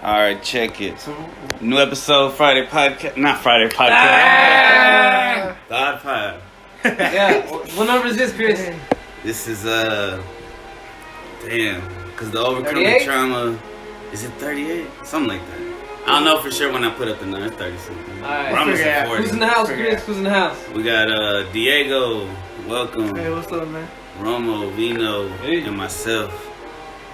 Alright, check it. New episode, Friday podcast. Not Friday podcast. The Odd Pod. Yeah. What number is this, Chris? This is, damn. Because the overcoming 38? trauma. Is it 38? Something like that. I don't know for sure when I put up the number. 30 something. Alright. We're almost at 40. Who's in the house, Chris? Who's in the house? We got Diego. Welcome. Hey, what's up, man? Romo, Vino, and myself.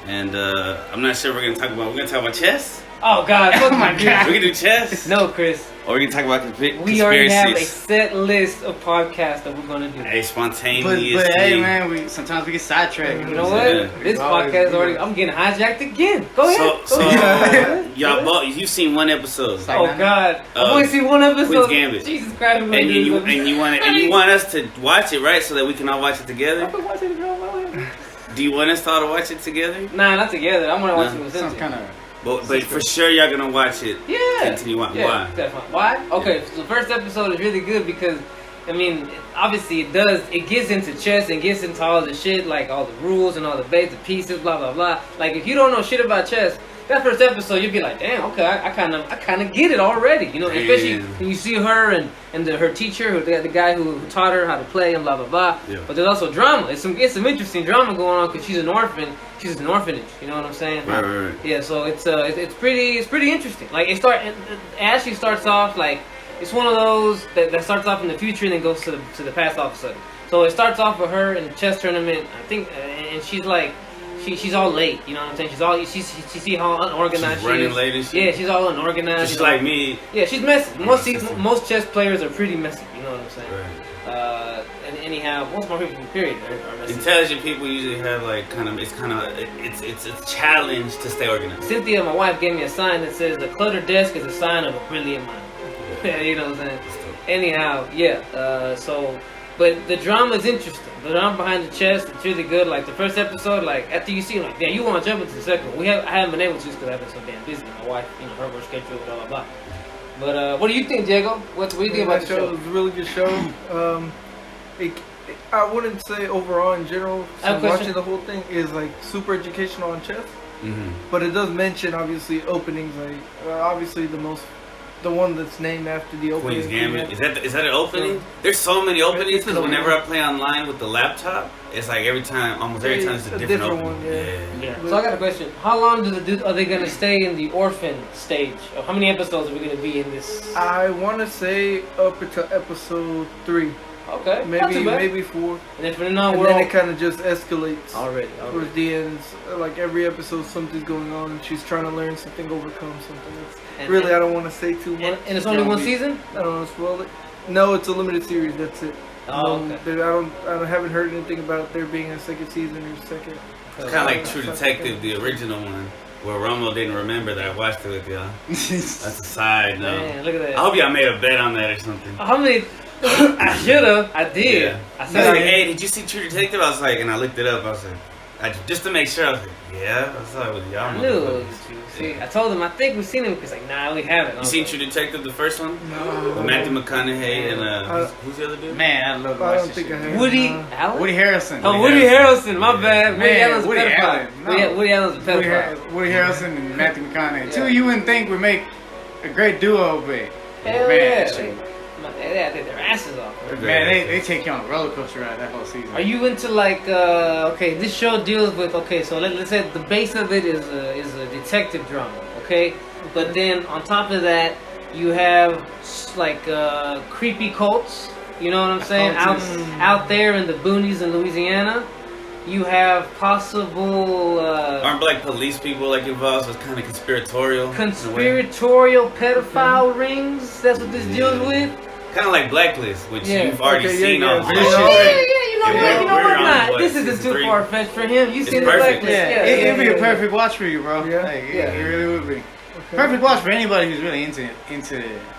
And I'm not sure we're going to talk about chess? Oh, God. Fuck my God. We can do chess? No, Chris. Or we can talk about conspiracies. We already have a set list of podcasts that we're going to do. Hey, spontaneous. But hey, man, sometimes we get sidetracked. You know what? Yeah. This podcast already, I'm getting hijacked again. Go ahead. So y'all both, you've seen one episode. Oh, God. I've only seen one episode. Queen's Gambit. Jesus Christ. And you want us to watch it, right? So that we can all watch it together? I've been watching it all my life. Do you want us to all watch it together? Nah, not together. I'm going to watch it with Some Cynthia. kind of. But for sure y'all gonna watch it. Yeah. Continue watching. Yeah, Why? definitely. Why? Okay, so the first episode is really good because, I mean, obviously it gets into chess and gets into all the shit, like all the rules and all the basic pieces, blah, blah, blah. Like, if you don't know shit about chess, that first episode, you'd be like, damn, okay, I kind of get it already, you know, especially when you see her and her teacher, the guy who taught her how to play and blah, blah, blah. Yeah. But there's also drama. It's some interesting drama going on because she's an orphan. She's an orphanage, you know what I'm saying? Right. Yeah, so it's pretty interesting. Like, it actually starts off like, it's one of those that starts off in the future and then goes to the past all of a sudden. So it starts off with her in a chess tournament, I think, and she's like, she's all late, you know what I'm saying? She see how unorganized she's running she is. late and shit. Yeah, she's all unorganized. She's like me. Yeah, she's messy. Most chess players are pretty messy, you know what I'm saying? Right. And anyhow, most more people from period are messy. Intelligent people usually have like it's a challenge to stay organized. Cynthia, my wife, gave me a sign that says the cluttered desk is a sign of a brilliant mind. Yeah. You know what I'm saying? Anyhow, yeah. But the drama is interesting. The drama behind the chess, it's really good. Like the first episode, like after you see, like, yeah, you want to jump into the second one. I haven't been able to just because I've been so damn busy. My wife, you know, her work schedule, blah blah blah. But what do you think, Diego? What do you think about the show? It was a really good show. I wouldn't say overall in general. So watching the whole thing is like super educational on chess. Mm-hmm. But it does mention obviously openings, like obviously the one that's named after the opening. Queen's Gambit. Is that an opening? There's so many openings because whenever I play online with the laptop, it's like almost every time it's a different one. Yeah. So I got a question. How long are they gonna stay in the orphan stage? Or how many episodes are we gonna be in this? I want to say up until episode 3. Okay. Maybe 4. And then from now on, then it kind of just escalates. Already. Towards the end, like every episode, something's going on, and she's trying to learn something, overcome something. I don't want to say too much. And it's only one season? I don't want to spoil it. No, it's a limited series. That's it. Oh, okay. I haven't heard anything about there being a second season or second. It's kind of like True Detective, the original one, where Romo didn't remember that I watched it with y'all. That's a side note. Man, look at that. I hope y'all made a bet on that or something. How many? I should've. I did. Yeah. I said, like, hey, did you see True Detective? I was like, and I looked it up. I was like, just to make sure. I was like, yeah. I saw it with y'all. I knew it was you. See, I told him, I think we've seen him. He's like, nah, we haven't. You seen True Detective, the first one? No. With Matthew McConaughey and who's the other dude? Man, I love I watch don't this think shit. I have. Woody Allen? Woody Harrelson. Oh, Woody Harrelson. My bad. Woody Man, Allen's a Woody pedophile. Allen. No. Woody Allen's a pedophile. Woody Harrelson and Matthew McConaughey. Yeah. Two you wouldn't think would make a great duo, but Hell man, yeah. shit. They take their asses off. Man, they take you on a roller coaster ride that whole season. Are you into like okay? This show deals with so let's say the base of it is a detective drama, okay? But then on top of that, you have like creepy cults. You know what I'm saying? Out there in the boonies in Louisiana, you have possible. Aren't black police people like involved? So it's kind of conspiratorial. Pedophile rings. That's what this deals with. Kind of like Blacklist, which you've already seen on Yeah, bullshit. you know what? Not. What, This isn't too 3? far fetched for him. You seen the perfect. Blacklist? It'd be a perfect watch for you, bro. Yeah. Like, it really would be. Okay. Perfect watch for anybody who's really into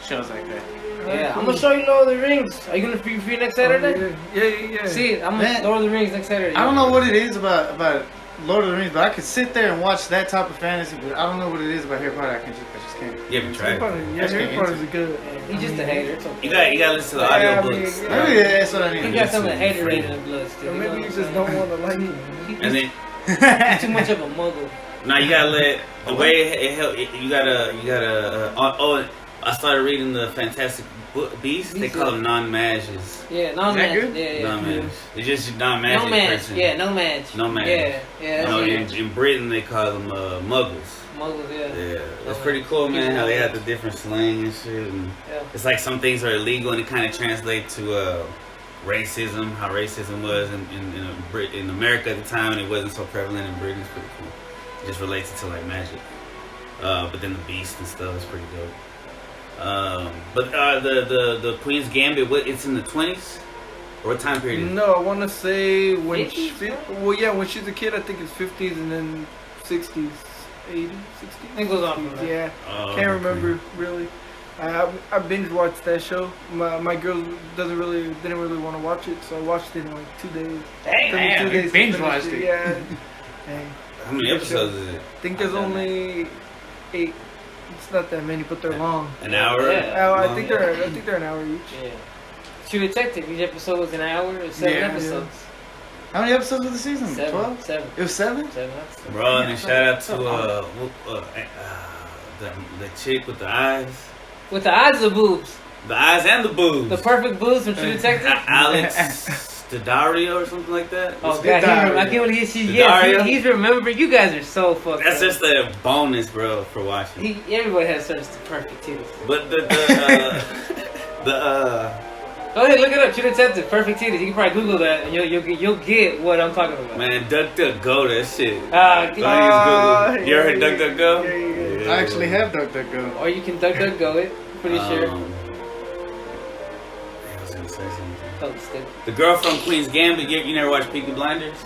shows like that. Yeah, I'm gonna show you Lord of the Rings. Are you gonna be free next Saturday? Yeah. See, I'm gonna Lord of the Rings next Saturday. I don't know what it is about Lord of the Rings, but I could sit there and watch that type of fantasy, but I don't know what it is about Harry Potter. I just can't. You haven't tried it. Harry Potter's good. He's just a hater. It's okay. You gotta listen to the audiobooks. Maybe that's what I need. He got some of the hater rated in blood still. Or maybe you just don't want to like him. And then He's too much of a muggle. Now you gotta let the way it help. You gotta. I started reading the Fantastic Beasts. They call them non-mages. Yeah, non-mage. Yeah. Non-mage. It's just non-magic person. Yeah, no match. No match. Yeah. In Britain they call them muggles. Muggles, yeah. Yeah, it's pretty cool, man. How they have the different slang and shit. And it's like some things are illegal, and it kind of translates to racism. How racism was in America at the time, and it wasn't so prevalent in Britain. It's pretty cool. It just relates it to like magic. But then the beast and stuff is pretty dope. But the Queen's Gambit, it's in the 20s? Or what time period? No, I want to say when when she's a kid, I think it's 50s and then 60s, 80s, 60s. It goes on from there. Yeah, can't remember really. I binge watched that show. My girl didn't really want to watch it, so I watched it in like 2 days. Damn, you binge watched it. Yeah. Dang. How many episodes is it? I think there's only 8. It's not that many, but they're long. An hour? Yeah. I think they're an hour each. Yeah. True Detective. Each episode was an hour. Or 7 episodes. How many episodes was the season? 7. 12? It was 7? 7 episodes. Bro, and shout out to the chick with the eyes. With the eyes or boobs? The eyes and the boobs. The perfect boobs from True Detective? Alex Daddario or something like that. Oh, God. I can't believe he's remembered. You guys are so fucked That's up. just a bonus, bro, for watching. Everybody has searched the perfect titties. But Go ahead, look it up. True Detective, perfect titties. You can probably Google that, and you'll get what I'm talking about. man, DuckDuckGo, that shit. Google. You ever heard DuckDuckGo? Yeah. I actually have DuckDuckGo. Or you can DuckDuckGo it. Pretty sure. I was gonna say something. Totally stupid. The girl from Queen's Gambit. You never watched Peaky Blinders?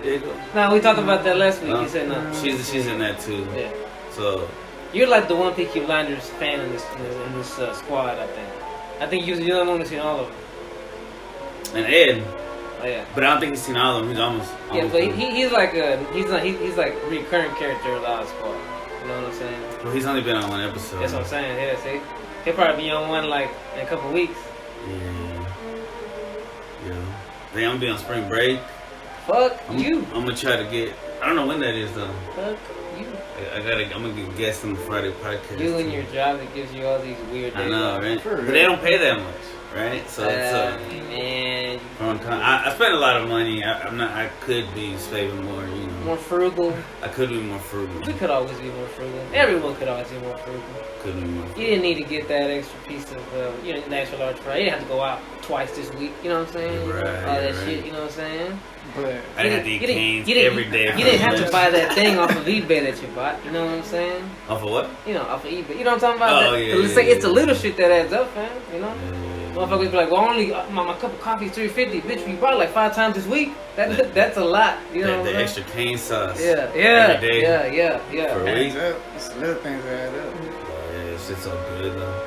There you go. No, we talked about that last week. You said no. She's in that too. Yeah. So You're like the one Peaky Blinders fan in this squad. I think you're the one who's seen all of them. and Ed, Oh yeah. but I don't think he's seen all of them. He's almost Yeah, but he's like a recurring character of the Odd Squad. You know what I'm saying? Well, he's only been on one episode. That's what I'm saying. Yeah, see, he'll probably be on one like in a couple weeks. Yeah. They gonna be on spring break. Fuck I'm you. I'm gonna try to get. I don't know when that is though. Fuck you. I'm gonna get guests on the Friday podcast. You and your job that gives you all these weird days. I know, off. right? But they don't pay that much, right? So man, I spend a lot of money. I could be saving more, you know. more frugal. I could be more frugal. We could always be more frugal. Everyone could always be more frugal. Could be more. You didn't need to get that extra piece of, the extra large fry. You didn't have to go out twice this week. You know what I'm saying? Right, all that right. shit. You know what I'm saying? But I didn't have to eat canes every day. You didn't have to buy that thing off of eBay that you bought. You know what I'm saying? Off of what? You know, off of eBay. You know what I'm talking about? Oh, yeah, It's the little shit that adds up, man. You know? Yeah. Motherfuckers be like, well, only my cup of coffee is $3.50. Bitch, you bought like 5 times this week. That's a lot. You know what I'm the saying? extra cane sauce. Yeah. Every day. Yeah. For a adds week. up. It's little things that add up. Yeah, shit's so good though.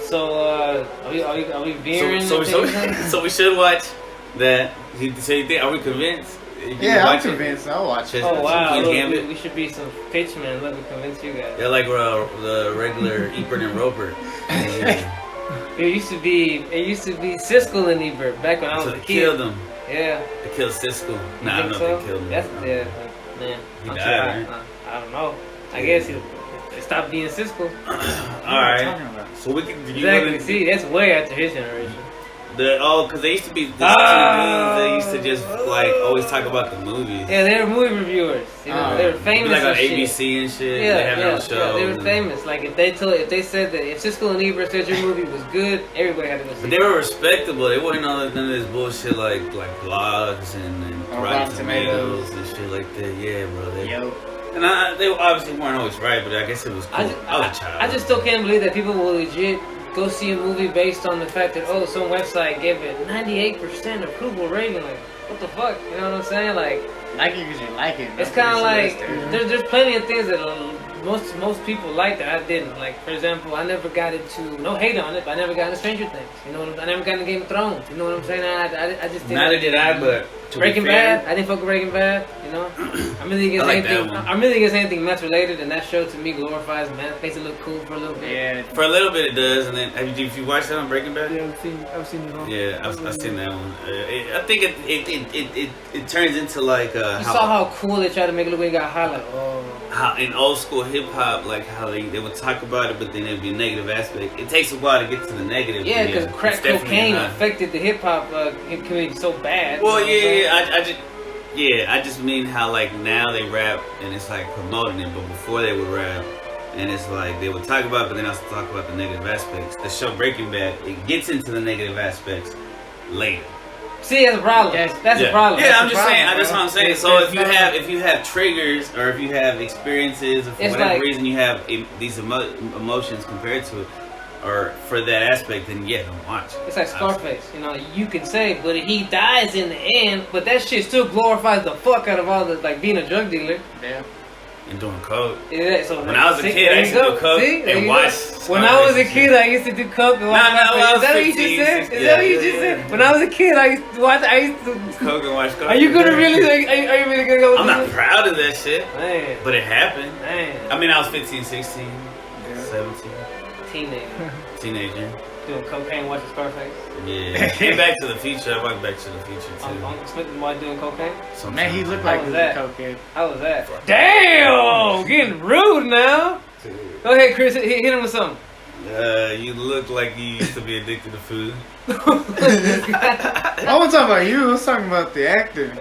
So, are we veering? So we should watch that. So you think? Are we convinced? Yeah, I'm convinced. I'll watch it. Oh wow, Queen's look, Gambit. we should be some pitchmen. Let me convince you guys. They're like the regular Ebert and Roper. Yeah. It used to be Siskel and Ebert back when I was So a they kid. killed him. Yeah. They killed Siskel. You Nah, I think don't know so? if they killed him. That's man. He I'm died, sure right? I don't know. I guess it stopped being Siskel. All What are you right. talking about? So we can. Exactly. See, that's way after his generation. Because they used to be these two dudes that used to just like always talk about the movies. Yeah, they were movie reviewers. You know, they were famous. Like on and shit. ABC and shit. Yeah, they have their own show. they were famous. Like if they said that if Siskel and Ebert said your movie was good, everybody had to go see But it. they were respectable. They weren't on none of this bullshit like blogs and Rotten Tomatoes and shit like that. Yeah, bro. Yo. And they obviously weren't always right, but I guess it was cool. I was a child. I just still can't believe that people will legit go see a movie based on the fact that some website gave it 98% approval rating. Like, what the fuck? You know what I'm saying? Like it because you like it. it's kind of like there's plenty of things that most people like that I didn't. Like for example, I never got into no hate on it, but I never got into Stranger Things. You know what I never got into Game of Thrones. You know what I'm saying? I just didn't. Neither did I, but Breaking Bad. I didn't fuck with Breaking Bad. You know, I'm really against anything. I'm really against anything meth related, and that show to me glorifies meth. Makes it look cool for a little bit. Yeah. For a little bit it does, and then if you watched that on Breaking Bad? Yeah, I've seen it all. Yeah, I've seen that one. I think it turns into like You saw how cool they tried to make it look when he got high. Like, how in old school hip hop, like how they would talk about it, but then there'd be a negative aspect. It takes a while to get to the negative. Yeah, because crack cocaine affected the hip hop community so bad. Well, I just mean how like now they rap and it's like promoting it, but before they would rap and it's like they would talk about it, but then also talk about the negative aspects. The show Breaking Bad, it gets into the negative aspects later. See, that's a problem. That's a problem. Yeah, that's I'm just saying. That's what I'm saying. So if you have triggers or if you have experiences or for whatever reason you have these emotions compared to it or for that aspect, then yeah, don't watch it. It's like Scarface. You know, you can say, but he dies in the end, but that shit still glorifies the fuck out of all the like being a drug dealer. Yeah. And doing coke. Yeah, so when I was a kid, I used to do coke and watch. When I was a kid, I used to do coke and watch. Is that what you just said? Is that what you just said? When I was a kid, I used to watch. I used to coke and watch coke. Are you gonna really? Are you really gonna go? I'm not proud of that shit, man. But it happened. Man. I mean, I was 15, 16, 17. Teenager. Doing cocaine, watching Scarface. Yeah. And Back to the Future. I watched Back to the Future too. Uncle Smith was doing cocaine. Man, he looked like he was a cokehead. How was that? Damn, getting rude now. Go ahead, Chris. Hit him with something. You look like you used to be addicted to food. I wasn't talking about you. I was talking about the actor.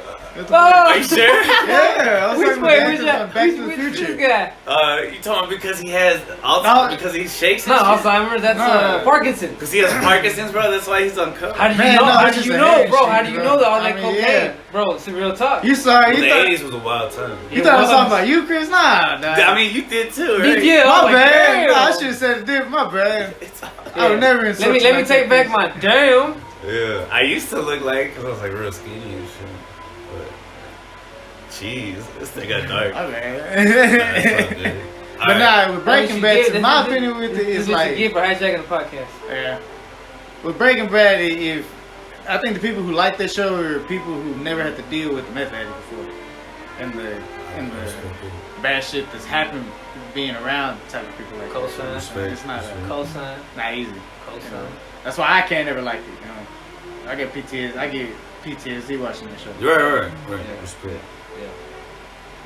Are you sure? Yeah, I was talking about the actor from Back to the Future. Which guy? You talking about because he has Alzheimer's? Because he shakes? No, Alzheimer's. That's Parkinson's. Because he has Parkinson's, bro. That's why he's on coke. How did you know? How did you know, bro? How do you know that all that cocaine? Yeah. Bro, it's a real talk. You sorry? The 80s was a wild time. You thought I was talking about you, Chris? Nah. I mean, you did too, right? Yeah, my bad. No, I should have said it different. My bad. I would never insult you. Let me take back my damn. Yeah, I used to look like, because I was like real skinny and shit. But, jeez, this thing got dark. Okay. But nah, with Breaking Bad, in my opinion, with it is like. This is for hijacking the podcast. Yeah. With Breaking Bad, I think the people who like that show are people who never had to deal with the meth addict before, and the bad shit that's happened being around type of people like Cosign. It's not Cosign. Not easy. Cosign. You know? That's why I can't ever like it. You know, I get PTSD watching the show. Right. Yeah. Respect. Yeah.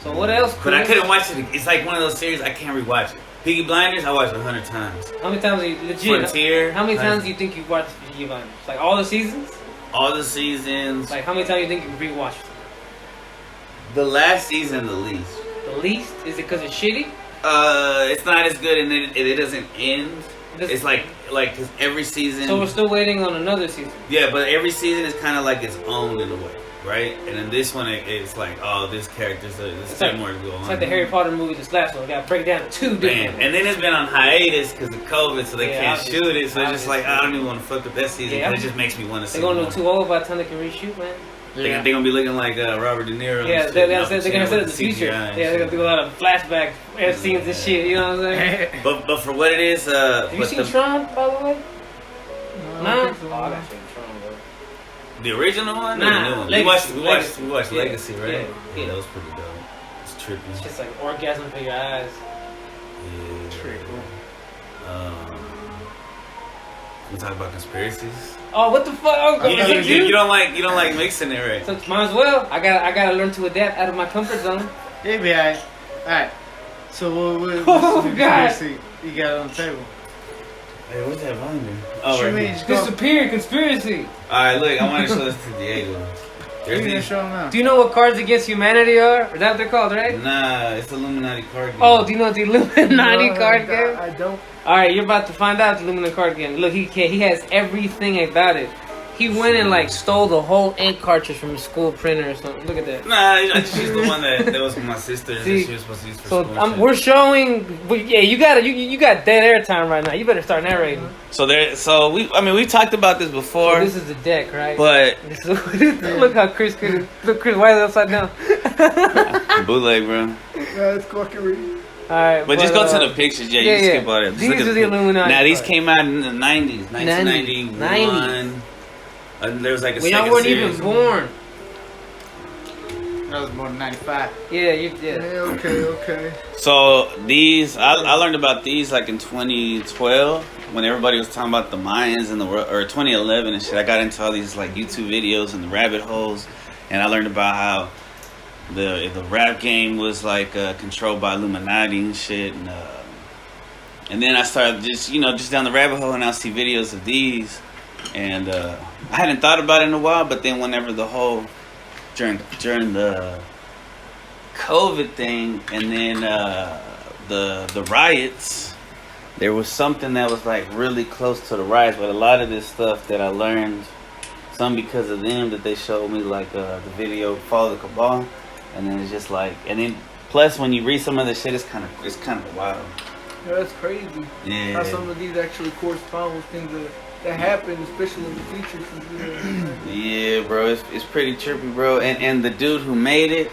So what else? But I couldn't watch it. It's like one of those series I can't rewatch it. Peaky Blinders, I watched 100 times. How many times are you legit? Frontier. How many times do you think you've watched Peaky Blinders? Like all the seasons? All the seasons. Like how many times do you think you rewatched it? The last season, the least. The least? Is it because it's shitty? It's not as good, and it doesn't end. It's like cause every season. So we're still waiting on another season. Yeah, but every season is kind of like its own in a way, right? And then this one, it's like, oh, this character's there's more to go on. It's like the Harry Potter movie, this last one. We got to break it down to 2 different. And then it's been on hiatus because of COVID, so they can't shoot it. So it's just like, I don't even want to fuck with that season. It just makes me want to see. They're gonna look too old by the time they can reshoot, man. Yeah. They're gonna be looking like Robert De Niro. Yeah, they're gonna set it in the future. Yeah, they're gonna do a lot of flashback scenes and shit. You know what I'm saying? But for what it is, have you seen Tron, by the way? No. I got seen Tron, bro. The original one? Nah, or the new one? We watched Legacy, right? Yeah, that was pretty dope. It's trippy. It's just like orgasm for your eyes. Yeah. It's pretty cool. We talk about conspiracies. Oh, what the fuck? Oh, you don't like mixing it, right? So might as well. I gotta learn to adapt out of my comfort zone. Yeah, be alright. Alright. So what's the conspiracy you got on the table? Hey, what's that binder? Oh, right here. Disappearing conspiracy. Alright, look, I want to show this to Diego. Do you know what Cards Against Humanity are? Is that what they're called, right? Nah, it's Illuminati card game. Oh, do you know what the Illuminati card game? I don't. Alright, you're about to find out the Illuminati card game. Look, he has everything about it. He went and like stole the whole ink cartridge from his school printer or something. Look at that. Nah, I just used the one that was from my sister that she was supposed to use for school. We're showing. Yeah, you got dead air time right now. You better start narrating. We talked about this before. So this is the deck, right? But look how Chris why is it upside down? Bootleg, bro. Yeah, it's cookery. Alright, but just go to the pictures, you can skip all that. These are the Illuminati. Now these came out in the 90s, 1991. There was like a second y'all weren't series. even born. That was more than 95. Yeah, you did. Yeah, okay. So these, I learned about these like in 2012 when everybody was talking about the Mayans in the world, or 2011 and shit. I got into all these like YouTube videos and the rabbit holes, and I learned about how the rap game was like controlled by Illuminati and shit, and then I started just down the rabbit hole, and I'll see videos of these, and I hadn't thought about it in a while, but then whenever the whole during the COVID thing, and then the riots, there was something that was like really close to the riots, but a lot of this stuff that I learned, some because of them, that they showed me, like the video Follow the Cabal, and then it's just like, and then plus when you read some of the shit, it's kind of wild. Yeah, that's crazy. Yeah. How some of these actually correspond with things that happen, especially in the future. Yeah, bro, it's pretty trippy, bro. And the dude who made it,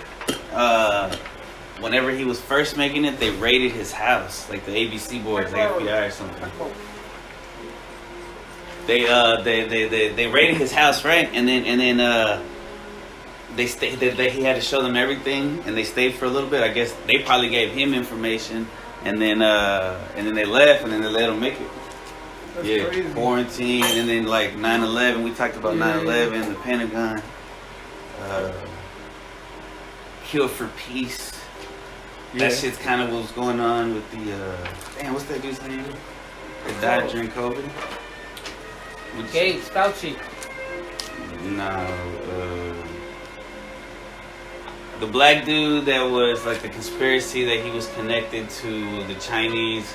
whenever he was first making it, they raided his house, like the ABC boys, the FBI or something. They raided his house, right? And then he had to show them everything, and they stayed for a little bit. I guess they probably gave him information, and then they left, and then they let him make it. That's crazy. Quarantine, and then like 9/11. We talked about 9/11, the Pentagon, Kill for Peace. Yeah. That shit's kind of what was going on with the what's that dude's name? That died during COVID. Gates, Fauci. No, the black dude that was like the conspiracy that he was connected to the Chinese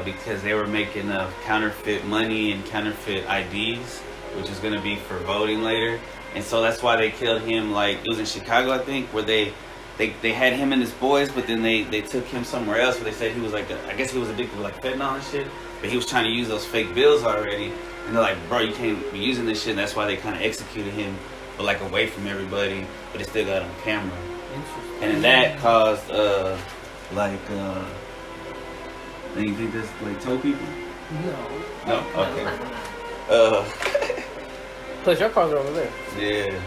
because they were making counterfeit money and counterfeit IDs, which is going to be for voting later. And so that's why they killed him. Like, it was in Chicago, I think, where they had him and his boys, but then they took him somewhere else where they said he was like, I guess he was addicted to like fentanyl and shit, but he was trying to use those fake bills already. And they're like, bro, you can't be using this shit. And that's why they kind of executed him, but like away from everybody, but they still got on camera. And then that caused then you think that's like toe people? No? Okay. Plus, your car's are over there. Yeah.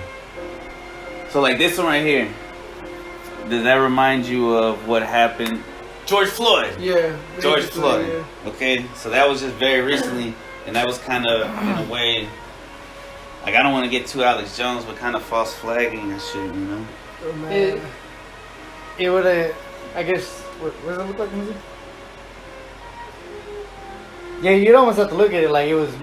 So like this one right here, does that remind you of what happened? George Floyd. Yeah. George Floyd. Yeah. Okay, so that was just very recently, and that was kind of in a way, like, I don't want to get too Alex Jones, but kind of false flagging and shit, you know. Oh, man. It would have, I guess. What does it look like, music? Yeah, you'd almost have to look at it like it was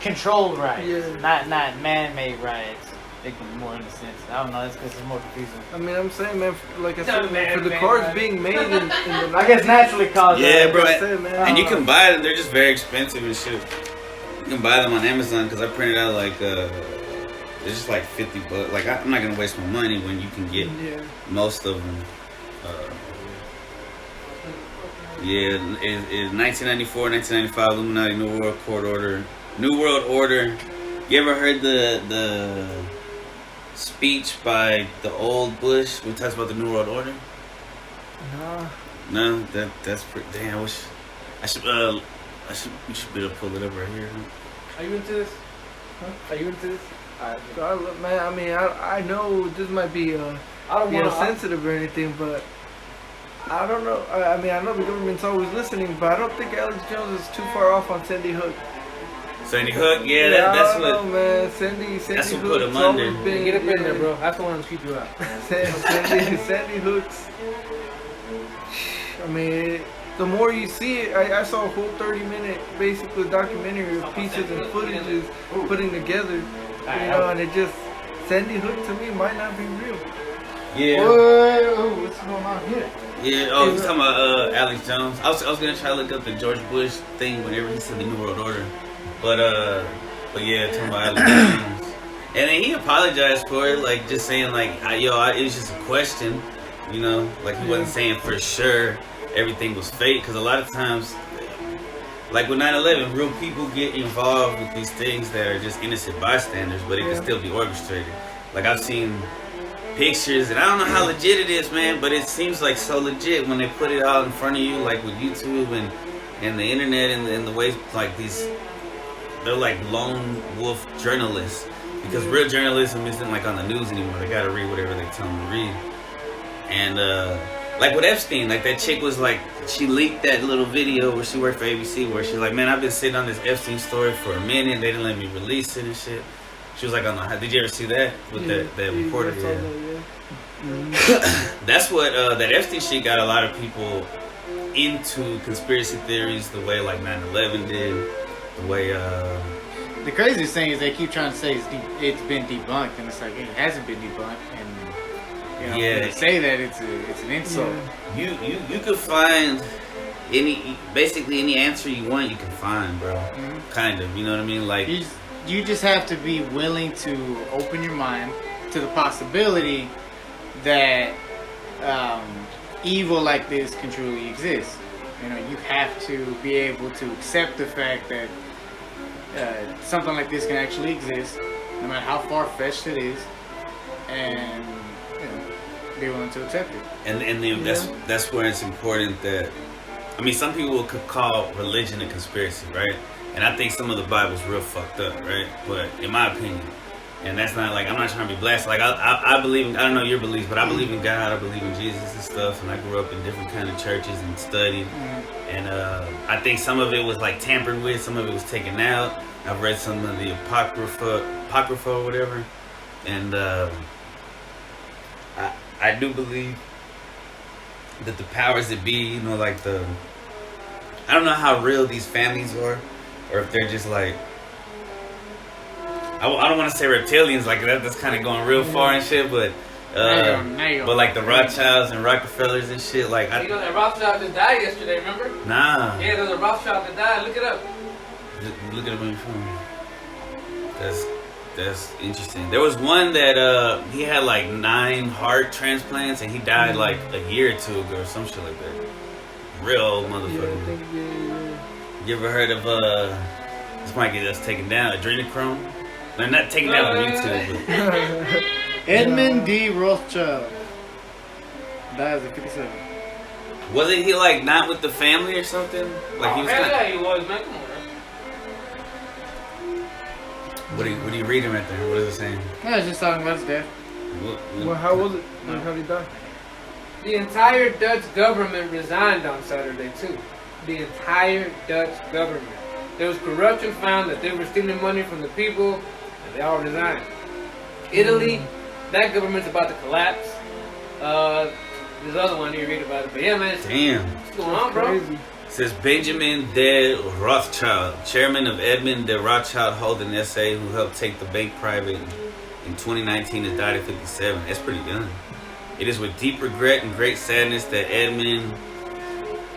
controlled riots, Yeah. not man-made riots. Make them more in a sense. I don't know. That's because it's more confusing. I mean, I'm saying, man, like I said, man, for the cars being made in the I guess naturally caused. Yeah, bro. like I said, man, And you can buy them. They're just very expensive and shit. You can buy them on Amazon because I printed out like they're just like $50. Like, I'm not gonna waste my money when you can get most of them. Yeah, it's 1994, 1995 Illuminati New World Order. You ever heard the speech by the old Bush when he talks about the New World Order? No, that's pretty. Damn, we should be able to pull it up right here. Are you into this? Huh? Are you into this? Man, I mean, I know this might be sensitive or anything, but I don't know. I mean, I know the government's always listening, but I don't think Alex Jones is too far off on Sandy Hook. Sandy Hook, yeah, that's what. I don't know, man. Sandy that's what Hook's put him under. Get up in there, bro. That's the one to keep you out. Sandy Hook's. I mean, the more you see it, I saw a whole 30-minute basically documentary of pieces and footages putting together, you know, and it just, Sandy Hook to me might not be real. Yeah. Whoa, what's going on here? Yeah, oh, he's talking about Alex Jones. I was gonna try to look up the George Bush thing whenever he said the New World Order. But yeah, talking about Alex Jones. And then he apologized for it, like just saying like, it was just a question, you know, like he wasn't saying for sure everything was fake, because a lot of times, like with 9/11, real people get involved with these things that are just innocent bystanders, but it can still be orchestrated. Like I've seen pictures, and I don't know how legit it is, man, but it seems like so legit when they put it out in front of you, like with YouTube and the internet and the way, like these, they're like lone wolf journalists, because real journalism isn't like on the news anymore. They gotta read whatever they tell them to read. And like with Epstein, like that chick was like, she leaked that little video where she worked for ABC, where she's like, man, I've been sitting on this Epstein story for a minute, they didn't let me release it and shit. She was like on the. Did you ever see that with that reporter? That's what that Epstein shit got a lot of people into conspiracy theories. The way like 9/11 did. The way. The craziest thing is they keep trying to say it's been debunked, and it's like it hasn't been debunked, and when they say that it's an insult. You could find basically any answer you want. You can find, bro. Mm-hmm. Kind of, you know what I mean? Like you just have to be willing to open your mind to the possibility that evil like this can truly exist. You have to be able to accept the fact that something like this can actually exist, no matter how far-fetched it is, and be willing to accept it. And that's where it's important that, some people could call religion a conspiracy, right? And I think some of the Bible's real fucked up, right? But in my opinion, and that's not like, I'm not trying to be blasted. Like I believe in, I don't know your beliefs, but I believe in God, I believe in Jesus and stuff, and I grew up in different kind of churches and studied. And I think some of it was like tampered with, some of it was taken out. I've read some of the Apocrypha or whatever. And I do believe that the powers that be, like I don't know how real these families are, or if they're just like, I don't want to say reptilians, like that's kind of going real far and shit, but but like the Rothschilds and Rockefellers and shit, like that Rothschild just died yesterday, remember? Nah. Yeah, there's a Rothschild that died. Look it up. Look it up on your phone. That's interesting. There was one that he had like 9 heart transplants and he died like a year or 2 ago or some shit like that. Real old motherfucker. Yeah. You ever heard of this might get us taken down, adrenochrome? They're not taken down on YouTube, but Edmund D. Rothschild dies at 57. Wasn't he like not with the family or something? Like he was. He was, man. Come on. What are you reading right there? What is it saying? I was just talking about his death. Well, how was it? How did he die? The entire Dutch government resigned on Saturday too. The entire Dutch government. There was corruption found that they were stealing money from the people, and they all resigned. Italy, that government's about to collapse. There's other one you read about it, but yeah, man. Damn. What's going on, bro? It says Benjamin de Rothschild, chairman of Edmund de Rothschild Holding S.A., who helped take the bank private in 2019, has died at 57. That's pretty young. It is with deep regret and great sadness that Edmund,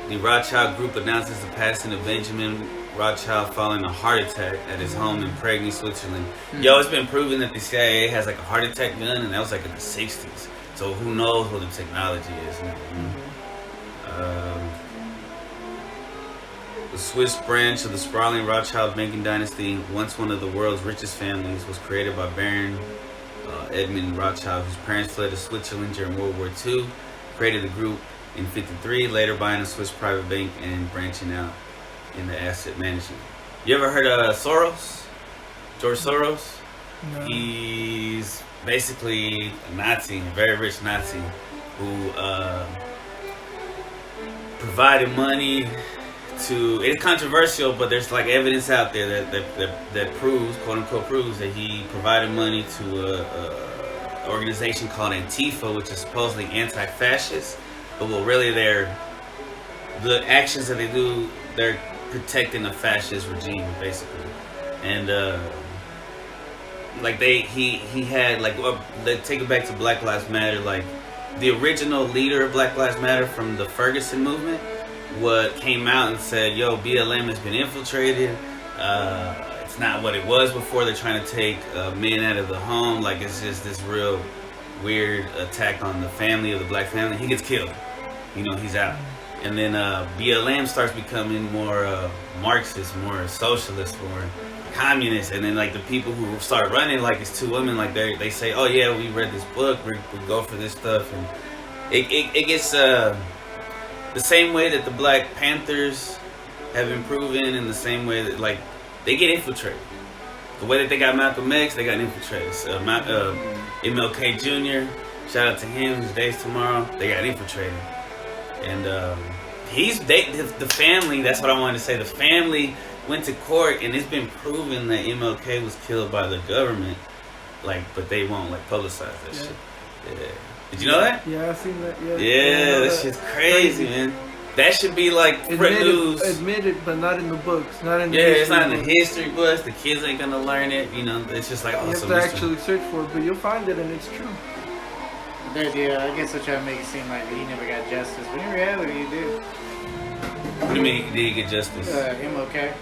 the Rothschild Group, announces the passing of Benjamin Rothschild following a heart attack at his home in Prague, Switzerland. Yo, it's been proven that the CIA has like a heart attack gun, and that was like in the 60s. So who knows what the technology is. The Swiss branch of the sprawling Rothschild banking dynasty, once one of the world's richest families, was created by Baron Edmund Rothschild, whose parents fled to Switzerland during World War II, created the group in 1953, later buying a Swiss private bank and branching out in the asset management. You ever heard of Soros? George Soros? No. He's basically a Nazi, a very rich Nazi, who provided money to, it's controversial, but there's like evidence out there that proves, quote unquote, proves that he provided money to a organization called Antifa, which is supposedly anti-fascist, but what really the actions that they do, they're protecting a fascist regime, basically. And like he had like, they take it back to Black Lives Matter, like the original leader of Black Lives Matter from the Ferguson movement, what came out and said, yo, BLM has been infiltrated, it's not what it was before, they're trying to take men out of the home, like it's just this real weird attack on the family, of the black family. He gets killed, he's out. And then BLM starts becoming more Marxist, more socialist, more communist. And then like the people who start running, like it's 2 women, like they say, oh yeah, we read this book, we go for this stuff. And it gets the same way that the Black Panthers have been proven, in the same way that like they get infiltrated. The way that they got Malcolm X, they got infiltrated. MLK Jr., shout out to him, his day's tomorrow, they got infiltrated. And the family, that's what I wanted to say, the family went to court, and it's been proven that MLK was killed by the government, like, but they won't like publicize that shit. Yeah. Did you know that? Yeah, I seen that. Yeah. Yeah, that shit's crazy, man. That should be like front news. Admitted, but not in the books. Not in the it's not in the history books. The kids ain't gonna learn it. You know, it's just like you have to actually search for it, but you'll find it, and it's true. Yeah, I guess they're trying to make it seem like he never got justice, but in reality, he did. What do you mean he did get justice? Him okay?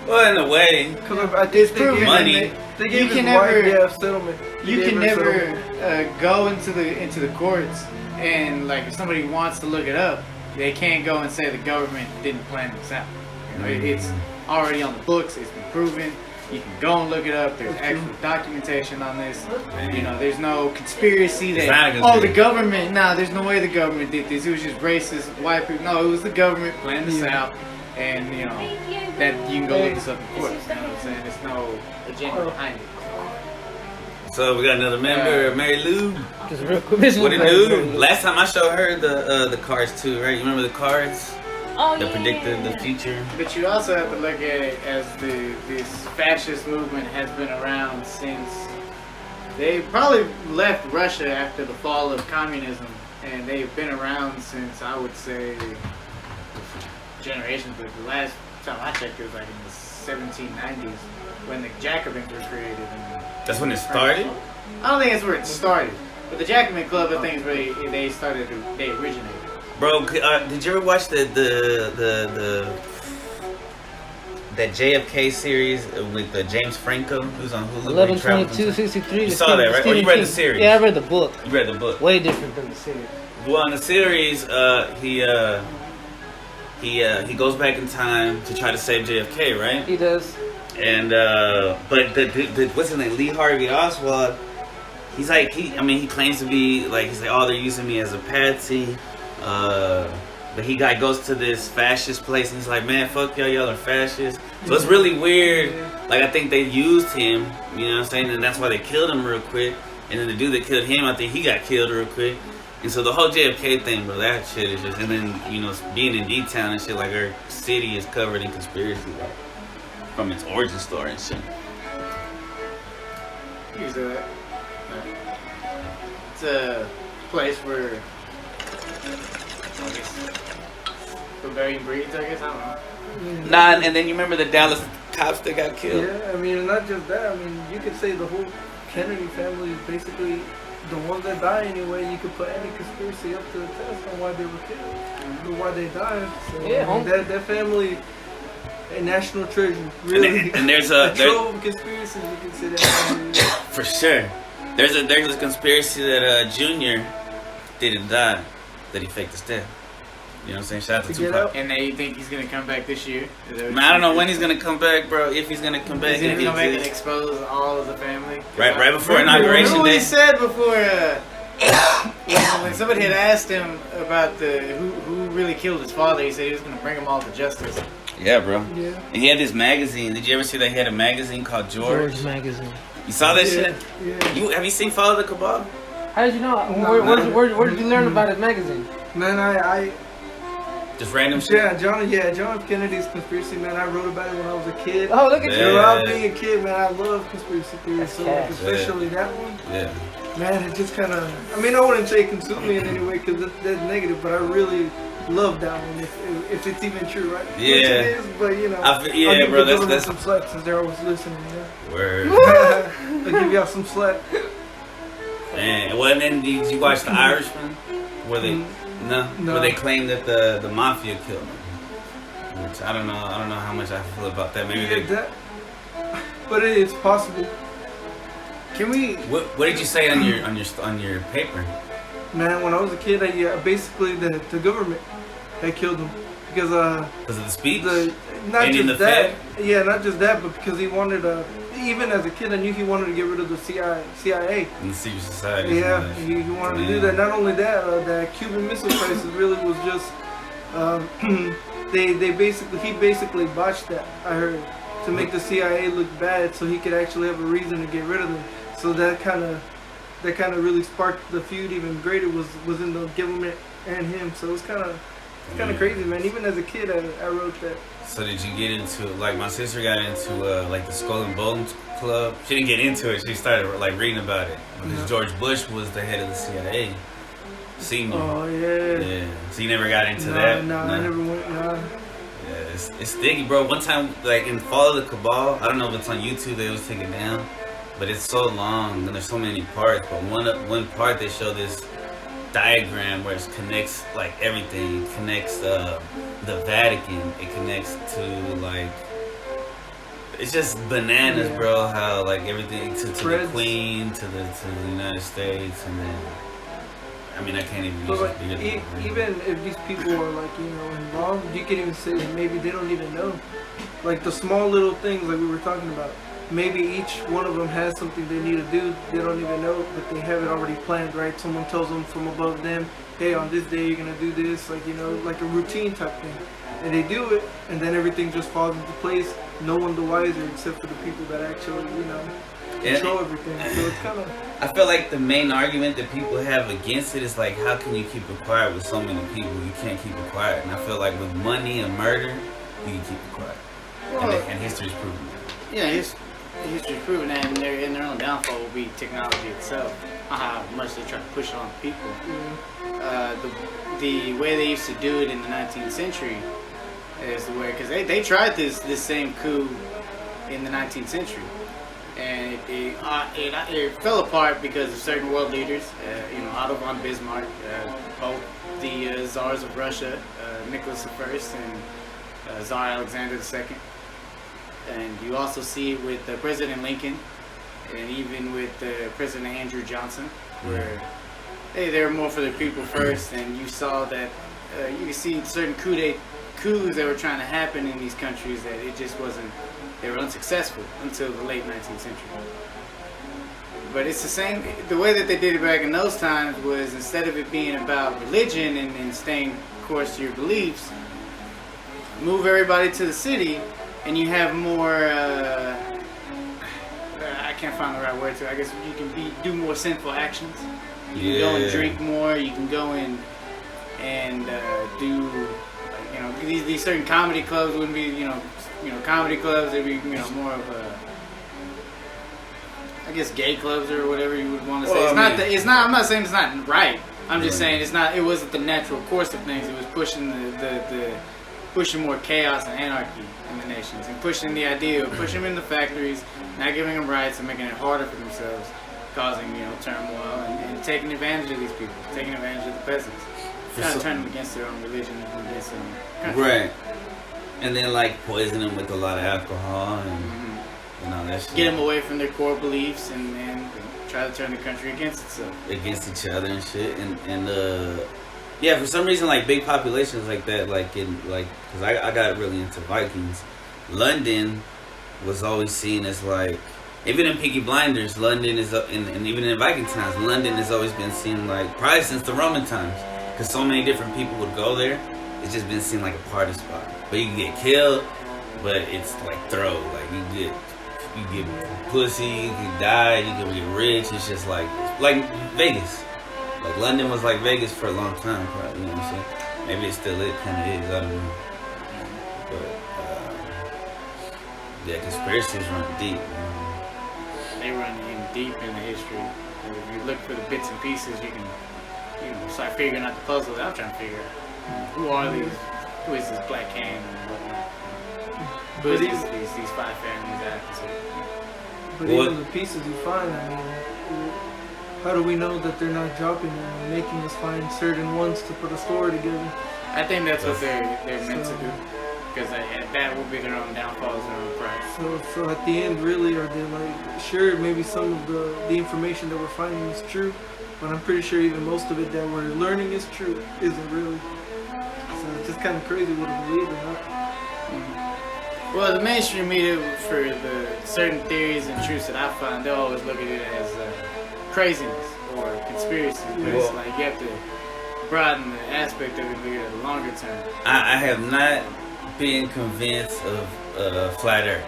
Well, in a way. Because I think they gave money. They gave his wife settlement. You can never go into the courts and like if somebody wants to look it up, they can't go and say the government didn't plan this out. You know, it's already on the books. It's been proven. You can go and look it up. There's actual documentation on this. You know, there's no conspiracy that the government. Nah, there's no way the government did this. It was just racist white people. No, it was the government planned this out, and you know that you can go look this up in court. You know what I'm saying? There's no agenda behind it. So we got another member, Mary Lou. Just real quick. What it do? Last time I showed her the cards too, right? You remember the cards? Oh, that predicted the future. But you also have to look at it as this fascist movement has been around since they probably left Russia after the fall of communism, and they've been around since I would say generations. But the last time I checked, it was like in the 1790s when the Jacobins were created. And that's when it started? I don't think that's where it started, but the Jacobin Club, I think, is where they originated. Bro, did you ever watch that JFK series with James Franco, who's on Hulu? 11/22/63. You saw that, right? Or you read the series? Yeah, I read the book. You read the book. Way different than the series. Well, in the series, he goes back in time to try to save JFK, right? He does. And but what's his name? Lee Harvey Oswald. He's like he claims to be like he's like, oh, they're using me as a patsy. But he goes to this fascist place and he's like, man, fuck y'all are fascists. So it's really weird. Like, I think they used him, you know what I'm saying? And that's why they killed him real quick. And then the dude that killed him, I think he got killed real quick. And so the whole JFK thing, bro, that shit is just, and then, you know, being in D-Town and shit, like our city is covered in conspiracy, like, from its origin story and shit. It's a place where barbarian breeds, I guess. I don't know. Nah, and then you remember the Dallas cops that got killed? Yeah, I mean, not just that. I mean, you could say the whole Kennedy family is basically the ones that die anyway. You could put any conspiracy up to the test on why they were killed, or why they died. So, yeah, I mean, that family, a national treasure, really. And there's a trove of conspiracies. You can say that. For sure. There's a conspiracy that Junior didn't die, that he faked his death. You know what I'm saying? Shout out to Tupac. And they think he's gonna come back this year? Man, I don't know when he's gonna come back, bro. If he's gonna come back. He's gonna come back and expose all of the family. Right before inauguration Remember what day. he said before when somebody had asked him about who really killed his father, he said he was gonna bring them all to justice. Yeah, bro. Yeah. And he had this magazine. Did you ever see that he had a magazine called George? Magazine. You saw that shit? Yeah. Have you seen Follow the Cabal? How did you know? Where did you learn about his magazine? Man, I Just random shit? John F. Kennedy's conspiracy, man. I wrote about it when I was a kid. Oh, look at Yeah. you. When I was being a kid, man, I love conspiracy theories. That's So, like, cash. especially that one. Yeah. Man, it just kind of, I mean, I wouldn't say it consumed me in any way because that's negative, but I really love that one if it's even true, right? Yeah. Which it is, but you know. Yeah, I'll give bro, the government that's some slack since they're always listening, yeah. Word. I'll give y'all some slack. Man, well, and then did you watch The Irishman? Where they, no? Where they claim that the mafia killed him. Which I don't know how much I feel about that. Maybe Yeah, but it's possible. Can we? What did you say on your paper? Man, when I was a kid, basically the government had killed him because Was it the speech? not Ending just the that, Fed? yeah, not just that, but because he wanted even as a kid, I knew he wanted to get rid of the CIA. In the secret society. Yeah, he wanted to do that. Not only that, that Cuban Missile Crisis really was just he basically botched that. I heard to make the CIA look bad, so he could actually have a reason to get rid of them. So that kind of really sparked the feud even greater. Was in the government and him. So it's kind of It's kind of crazy, man. Even as a kid, I wrote that. So did you get into, like, my sister got into, like, the Skull and Bones Club? She didn't get into it. She started, like, reading about it. Because George Bush was the head of the CIA. Senior. Oh, yeah. Yeah. So you never got into that? No, I never went, Yeah, it's sticky, bro. One time, like, in Fall of the Cabal, I don't know if it's on YouTube, they was taken down. But it's so long, and there's so many parts. But one part, they show this diagram where it connects, like, everything. It connects the Vatican. It connects to, like, it's just bananas, bro. How, like, everything to the Queen, to the United States, and then, I mean, I can't even. But like, even if these people are, like, you know, involved, you can even say that maybe they don't even know. Like the small little things, like we were talking about. Maybe each one of them has something they need to do. They don't even know, but they have it already planned, right? Someone tells them from above them, hey, on this day you're gonna do this, like, you know, like a routine type thing. And they do it, and then everything just falls into place. No one the wiser except for the people that actually, you know, control everything. So it's kind of. I feel like the main argument that people have against it is like, how can you keep it quiet with so many people? You can't keep it quiet. And I feel like with money and murder, you can keep it quiet. Well, and history's proven that. Yeah, history's proven that, and their own downfall will be technology itself. How much they try to push it on people. The way they used to do it in the 19th century is the way, because they tried this same coup in the 19th century, and it fell apart because of certain world leaders, you know, Otto von Bismarck, both the czars of Russia, Nicholas I and Tsar Alexander II. And you also see it with President Lincoln, and even with President Andrew Johnson, where they're more for the people first. And you saw that you can see certain coups that were trying to happen in these countries that it just wasn't. They were unsuccessful until the late 19th century. But it's the same. The way that they did it back in those times was, instead of it being about religion and staying course to your beliefs, move everybody to the city. And you have more, I can't find the right word to it. I guess you can do more sinful actions. You can go and drink more. You can go in and do, you know, these certain comedy clubs wouldn't be, you know, comedy clubs. They'd be, you know, more of a, I guess, gay clubs or whatever you would want to say. Well, it's not. I'm not saying it's not right. I'm just saying it's not. It wasn't the natural course of things. It was pushing pushing more chaos and anarchy in the nations, and pushing the idea of pushing them in the factories, not giving them rights, and making it harder for themselves, causing, you know, turmoil, and taking advantage of these people, taking advantage of the peasants, trying to turn them against their own religion and against their own country. Right. And then, like, poison them with a lot of alcohol and you know, that shit. Get them away from their core beliefs and try to turn the country against itself, against each other and shit. And yeah, for some reason, like, big populations like that, like, because I got really into Vikings. London was always seen as, like, even in Peaky Blinders, London is, and even in Viking times, London has always been seen, like, probably since the Roman times, because so many different people would go there. It's just been seen like a party spot. But you can get killed, but it's like throw. Like, you get pussy, you can die, you can get rich. It's just like Vegas. Like, London was like Vegas for a long time, probably, you know what I'm saying? Maybe it still kind of is, I don't know. But, yeah, conspiracies run deep. They run in deep in the history. And if you look for the bits and pieces, you can, you know, start figuring out the puzzle that I'm trying to figure out. Who are these? Who is this Black Hand and whatnot? Who is these five families at? But even the pieces you find, I mean, how do we know that they're not dropping them and making us find certain ones to put a story together? I think that's what they're meant to do, because that will be their own downfalls, their own pride. So at the end, really, are they like, sure, maybe some of the information that we're finding is true, but I'm pretty sure even most of it that we're learning is true isn't really. So it's just kind of crazy what to believe or not. Mm-hmm. Well, the mainstream media, for the certain theories and truths that I find, they'll always look at it as craziness or conspiracy. But it's like you have to broaden the aspect of it, look at the longer term. I have not been convinced of flat Earth,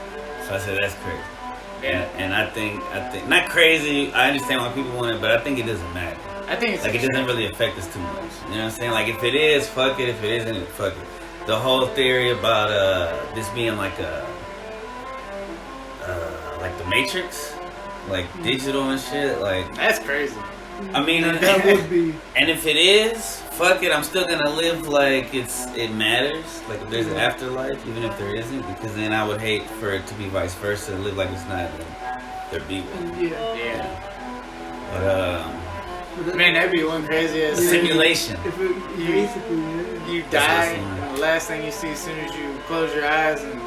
so I said that's crazy. Yeah. And I think not crazy. I understand why people want it, but I think it doesn't matter. I think it's like it doesn't really affect us too much. You know what I'm saying? Like if it is, fuck it. If it isn't, fuck it. The whole theory about this being like like the Matrix, like digital and shit, like that's crazy. I mean, That would be. and if it is, fuck it, I'm still gonna live like it matters. Like if there's an afterlife, even if there isn't, because then I would hate for it to be vice versa, live like it's not, and there be one. Yeah. But Man, that'd be one crazy ass simulation. If it, basically, yeah. You die, and the last thing you see as soon as you close your eyes and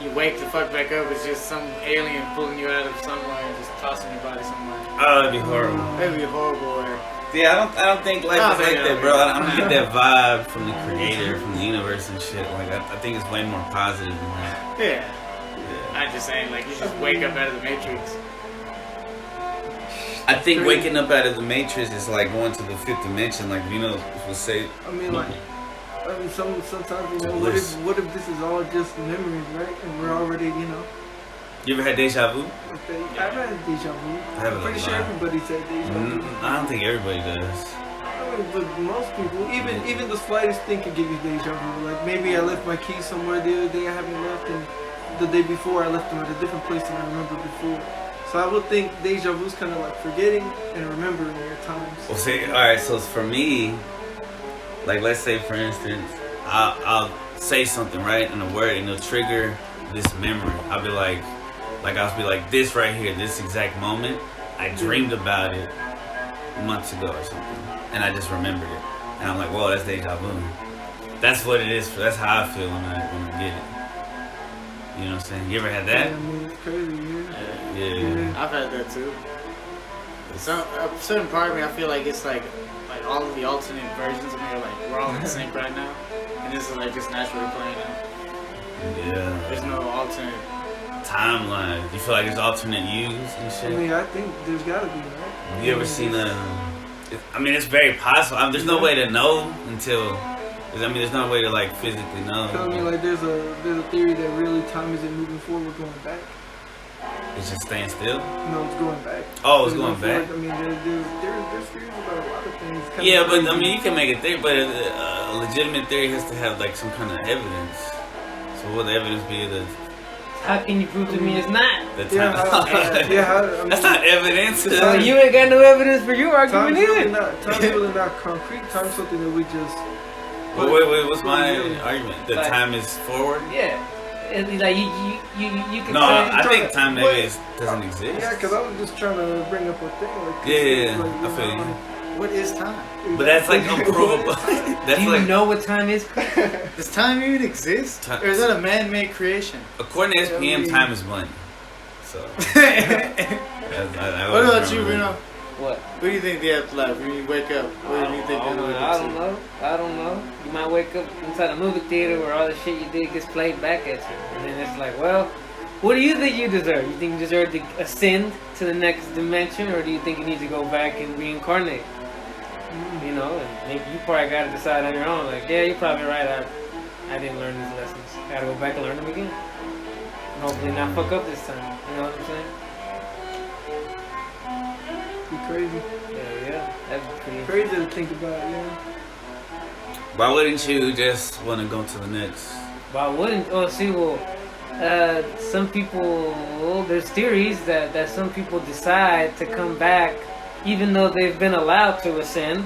you wake the fuck back up is just some alien pulling you out of somewhere and just tossing your body somewhere. Oh, that'd be horrible. That'd be horrible. Yeah, I don't think life is like that, bro. I don't Yeah. get that vibe from the creator, from the universe and shit. Like I think it's way more positive than that. Yeah. Yeah. I'm just saying, like, you just wake up out of the Matrix. I think waking up out of the Matrix is like going to the fifth dimension, like Vino would say. I mean, like, sometimes, you know, what if this is all just memories, right? And we're already, you know. You ever had deja vu? I've had deja vu. have I'm a pretty lot. sure everybody said deja vu. I don't think everybody does. I mean, but most people, even the slightest thing could give you deja vu. Like maybe I left my keys somewhere the other day I haven't left, and the day before I left them at a different place than I remember before. So I would think deja vu is kind of like forgetting and remembering your times. Well, see, all right. So for me, like let's say for instance, I'll say something right in a word, and it'll trigger this memory. I'll be like I'll be like this right here, this exact moment. I dreamed about it months ago or something, and I just remembered it, and I'm like, whoa, that's deja vu. That's what it is. That's how I feel when I get it. You know what I'm saying? You ever had that? Yeah, I mean, it's crazy, Yeah. I've had that too. So a certain part of me, I feel like it's like all of the alternate versions of me are like we're all in sync right now, and this is like just naturally playing out. Yeah. There's no alternate. Timeline. You feel like there's alternate views and I shit? mean, I think there's gotta be, right? You ever seen I mean, it's very possible. There's no way to know until. I mean, there's no way to like physically know. Tell me, like, there's a theory that really time isn't moving forward, going back. It's just staying still. No, it's going back. Oh, it's going back. I mean, there's theories about a lot of things. It's kinda Yeah, but crazy. I mean, you can make a theory, but a legitimate theory has to have like some kind of evidence. So what would the evidence be? How can you prove to me it's not? The Yeah, time. That's not evidence. So you ain't got no evidence for your argument either. Time's really not concrete. Time's something that we just. Wait, what's my argument? The Like- time is forward? Yeah. It's like you can No, say, I think time What? maybe doesn't exist. Yeah, because I was just trying to bring up a thing. Like, Yeah, like, I feel you. What is time? But that's like unprovable. That's do you like, know what time is? Does time even exist? Time- Or is that a man-made creation? according to SPM, time is money. So. What What about you, Reno? What? What do you think the afterlife? When you wake up, what do you think? I don't know. You might wake up inside a movie theater where all the shit you did gets played back at you. And then it's like, well, what do you think you deserve? You think you deserve to ascend to the next dimension, or do you think you need to go back and reincarnate? You know, and maybe you probably got to decide on your own. Like, yeah, you're probably right. I didn't learn these lessons. Got to go back and learn them again. And hopefully not fuck up this time. You know what I'm saying? Be crazy. Yeah, that'd be pretty Crazy to think about, yeah. Why wouldn't you just want to go to the next? Why wouldn't? Oh, see, well, some people, there's theories that some people decide to come back, even though they've been allowed to ascend.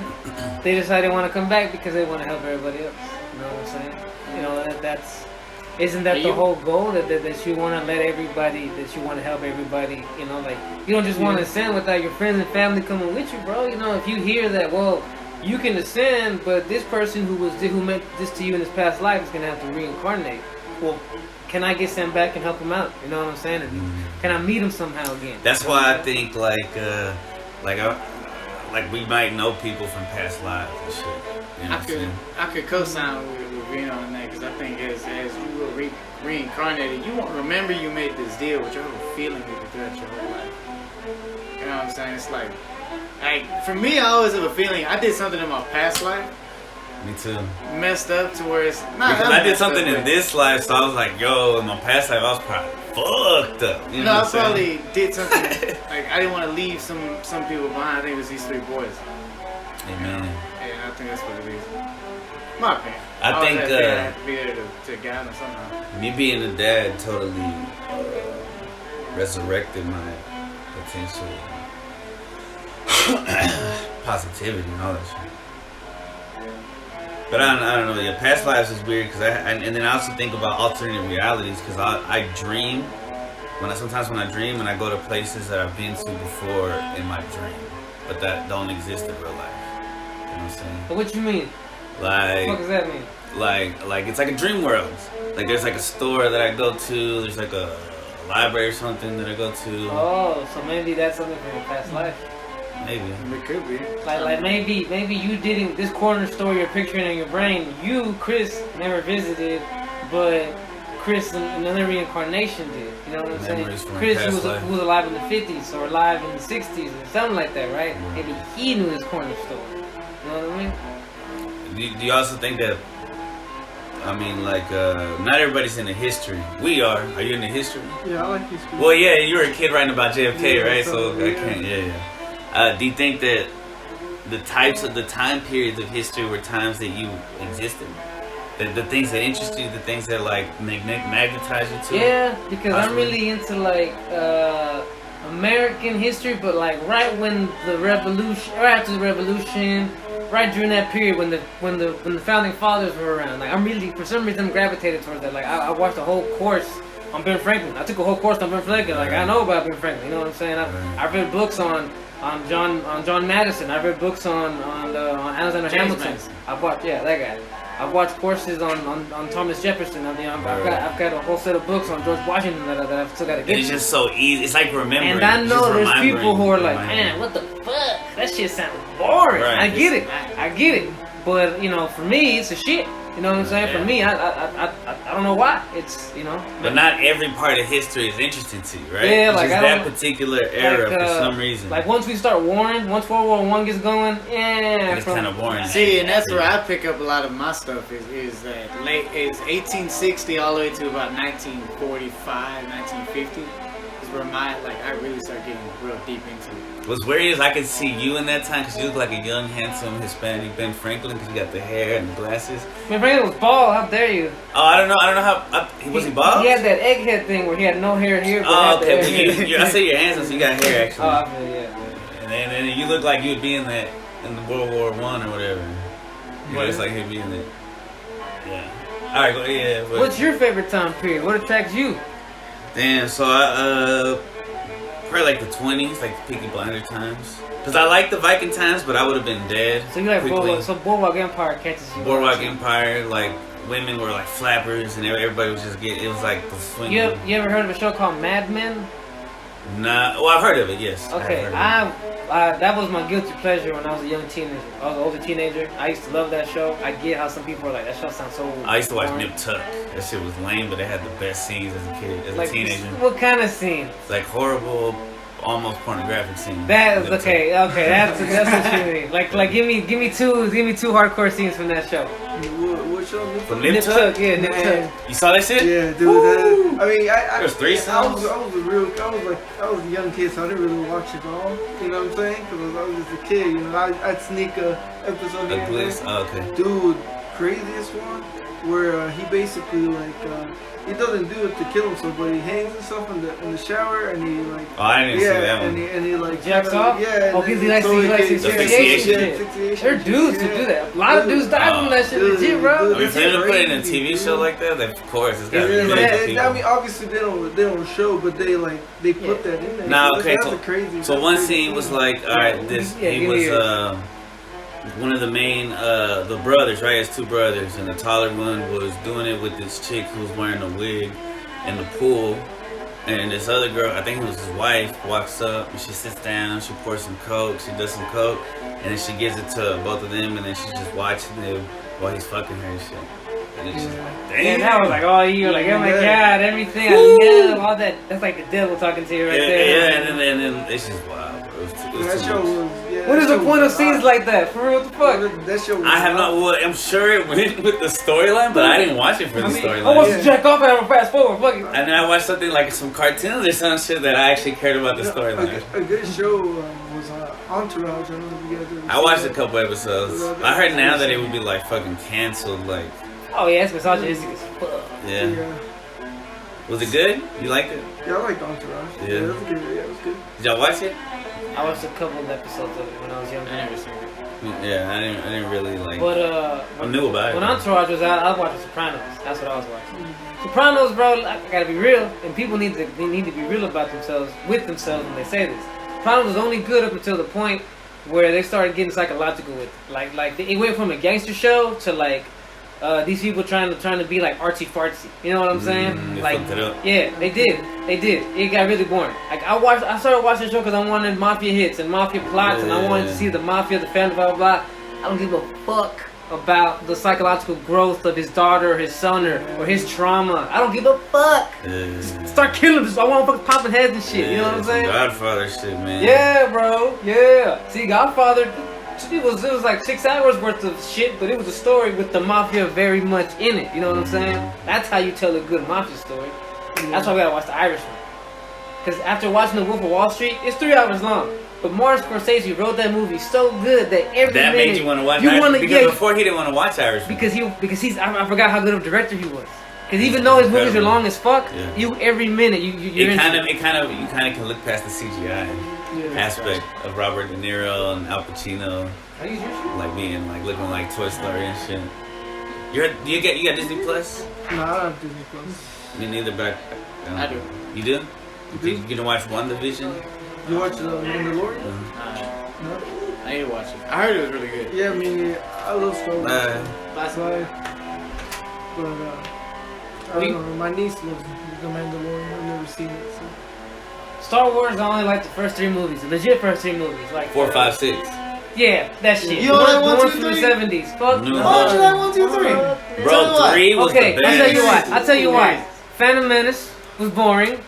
They decide they want to come back because they want to help everybody else. You know what I'm saying? You know, isn't that the whole goal? That you want to let everybody, that you want to help everybody, you know, like, you don't just want to ascend without your friends and family coming with you, bro. You know, if you hear that, well, you can ascend, but this person who meant this to you in this past life is going to have to reincarnate. Well, can I get sent back and help him out? You know what I'm saying? And can I meet him somehow again? That's why I think like we might know people from past lives and shit. You know what I'm saying? I could co-sign with Reno on that because I think as you were reincarnated, you won't remember you made this deal, but you'll have a feeling with it throughout your whole life. You know what I'm saying? It's like for me, I always have a feeling I did something in my past life. Me too. Messed up to where it's not. Because I did something in this life, so I was like, yo, in my past life, I was probably fucked up. You know No, I what I'm saying? probably did something like I didn't want to leave some people behind. I think it was these 3 boys. Amen. And I think that's what it is. My opinion. I think I have to be there to guide them somehow. me being a dad totally resurrected my potential positivity and all that shit. But I don't know. Yeah, past lives is weird because and then I also think about alternate realities because I dream sometimes when I dream and I go to places that I've been to before in my dream, but that don't exist in real life. You know what I'm saying? But what you mean? Like, What does that mean? Like it's like a dream world. Like there's like a store that I go to. There's like a library or something that I go to. Oh, so maybe that's something from your past life. Maybe. It could be. Like maybe you didn't. This corner store you're picturing in your brain, you, Chris, never visited, but Chris in another reincarnation did. You know what I'm saying? Chris who was alive in the 50s or alive in the 60s or something like that, right? Mm-hmm. Maybe he knew this corner store. You know what I mean? Do you also think that? I mean, like, not everybody's into history. We are. Are you into history? Yeah, I like history. Well, yeah, you were a kid writing about JFK, Yeah, right? so, So I can't. Yeah. Do you think that the types of the time periods of history were times that you existed? The things that interest you, the things that like magnetize you to? Yeah, because I'm really into like American history, but like right when the revolution, right after the revolution, right during that period when the founding fathers were around. Like I'm really, for some reason, gravitated towards that. Like I watched a whole course on Ben Franklin. I took a whole course on Ben Franklin. Like I know about Ben Franklin. You know what I'm saying? I've read books on John Madison. I've read books on Alexander Hamilton. I've watched that guy. I've watched courses on Thomas Jefferson. I've got a whole set of books on George Washington that I've still got to get to. It's just so easy. It's like remembering. And I know there's people who are like, man, what the fuck? That shit sounds boring. Right. I get it. But you know, for me, it's a shit. You know what I'm saying? Yeah. For me, I don't know why. It's, you know. But not every part of history is interesting to you, right? Yeah, it's like just I that particular era for some reason. Like once we start warring, once World War I gets going, it's kind of boring. See, and that's where I pick up a lot of my stuff is that is 1860 all the way to about 1945, 1950 is where I really start getting real deep into it. What's weird is I can see you in that time because you look like a young, handsome Hispanic Ben Franklin because you got the hair and the glasses. Ben Franklin was bald. How dare you? Oh, I don't know how. Was he bald? He had that egghead thing where he had no hair here. But Oh, had the okay. egghead. I say you're handsome, so you got hair actually. Oh, I feel yeah. And then you look like you'd be in that in the World War I or whatever. You know, it's like he'd be in it. Yeah. All right, go yeah. But, What's your favorite time period? What attracts you? damn. So I probably like the 20s, like the Peaky Blinder times. Cause I like the Viking times, but I would have been dead. So you like quickly. Boardwalk Empire catches you. Boardwalk Empire, like women were like flappers, and everybody was just getting. It was like the swing. You ever heard of a show called Mad Men? Nah. Well, I've heard of it. Yes. Okay, that was my guilty pleasure when I was a young teenager. I was an older teenager. I used to love that show. I get how some people are like, that show sounds so. I used to watch boring. Nip Tuck. That shit was lame, but it had the best scenes as a kid, as Like, a teenager. what kind of scene? Like horrible, almost pornographic scenes. That is Nip okay. Tuck. Okay, that's what you mean. Like give me two hardcore scenes from that show. What show? From Nip Tuck? Yeah, Nip Tuck. You saw that shit? Yeah, dude. I mean, There's three songs. I was a young kid, so I didn't really watch it all. You know what I'm saying? Because I was just a kid. You know, I'd sneak a episode here. A glimpse. Oh, okay. Dude, craziest one where he basically like he doesn't do it to kill himself, but he hangs himself in the shower and he like. Oh, I didn't see that one. And he like Jacks off? Yeah. Oh, because he likes asphyxiation shit. There are dudes who do that. A lot of dudes die from that shit. Legit, bro. I mean, if they're gonna put it in a TV show like that, then of course it's gotta be Yeah, good people. I mean, obviously they don't show, but they put that in there. Nah, okay. That's a crazy. So one scene was like, all right, he was one of the main the brothers, right? It's two brothers, and the taller one was doing it with this chick who was wearing a wig in the pool, and this other girl, I think it was his wife, walks up and she sits down, she pours some coke, she does some coke, and then she gives it to both of them, and then she's just watching them while he's fucking her and shit. And it's just like, damn. And that was like all you, like, oh my god, everything I love, all that. That's like the devil talking to you right there. Yeah, and then it's just wild, bro. It was That too show much. was. What is the point of scenes like that? For real, what the fuck? That show was. I have not. Well, I'm sure it went with the storyline, but I didn't watch it for the I storyline. want to jack off and have a fast forward. Fuck it. And then I watched something like some cartoons or some shit that I actually cared about the storyline. A good show was Entourage. I don't know if you guys ever I seen watched that. a couple episodes. I heard now that it would be like fucking canceled. Like, Oh yeah, it's misogynistic as fuck. yeah. Was it good? You liked it? Yeah, I liked Entourage. Yeah. It was good. Yeah, it was good. Did y'all watch it? I watched a couple of episodes of it when I was younger. I never seen it. Yeah, I didn't really like. But I knew about it. when Entourage was out, I was watching Sopranos. That's what I was watching. Sopranos, bro. I gotta be real, and people need to be real about themselves with themselves when they say this. Sopranos was only good up until the point where they started getting psychological with it. Like it went from a gangster show to like these people trying to be like artsy fartsy. You know what I'm saying? They Like fucked it up. yeah, they did. It got really boring. Like I started watching the show because I wanted mafia hits and mafia plots, and I wanted to see the mafia, the family, blah blah blah. I don't give a fuck about the psychological growth of his daughter, or his son, or his trauma. I don't give a fuck. Start killing this. I want to fucking popping heads and shit. You know what I'm saying? Godfather shit, man. Yeah, bro. Yeah. See, Godfather, it was like 6 hours worth of shit, but it was a story with the mafia very much in it. You know what I'm saying? That's how you tell a good mafia story. That's why we gotta watch The Irishman. Because after watching The Wolf of Wall Street, it's 3 hours long. But Martin Scorsese wrote that movie so good that every That minute made you want to watch Irishman. because before he didn't want to watch Irishman. Because he's I forgot how good of a director he was. Because even though his movies are long as fuck, Yeah. every minute you're you into kind of can look past the CGI aspect of Robert De Niro and Al Pacino, Can I use your shit? like being like looking like Toy Story and shit. You got Disney Plus? Nah, I don't have Disney Plus. Me neither, but I do. You do? do. You gonna watch WandaVision? You watch The Mandalorian? No? I need to watch it. I heard it was really good. Yeah, I mean, I love Star Wars. Last But I don't know. My niece loves The Mandalorian. I've never seen it. So. Star Wars, I only like the first 3 movies. The legit first 3 movies. Like 4, 5, 6. Yeah, that shit. You only like the 1, ones 2, from the 3? 70s. Fuck No. no. Why don't you like 1, 2, 3? Bro, 3 was Okay, the I'll tell you best. why. I'll tell you why. Phantom Menace was boring.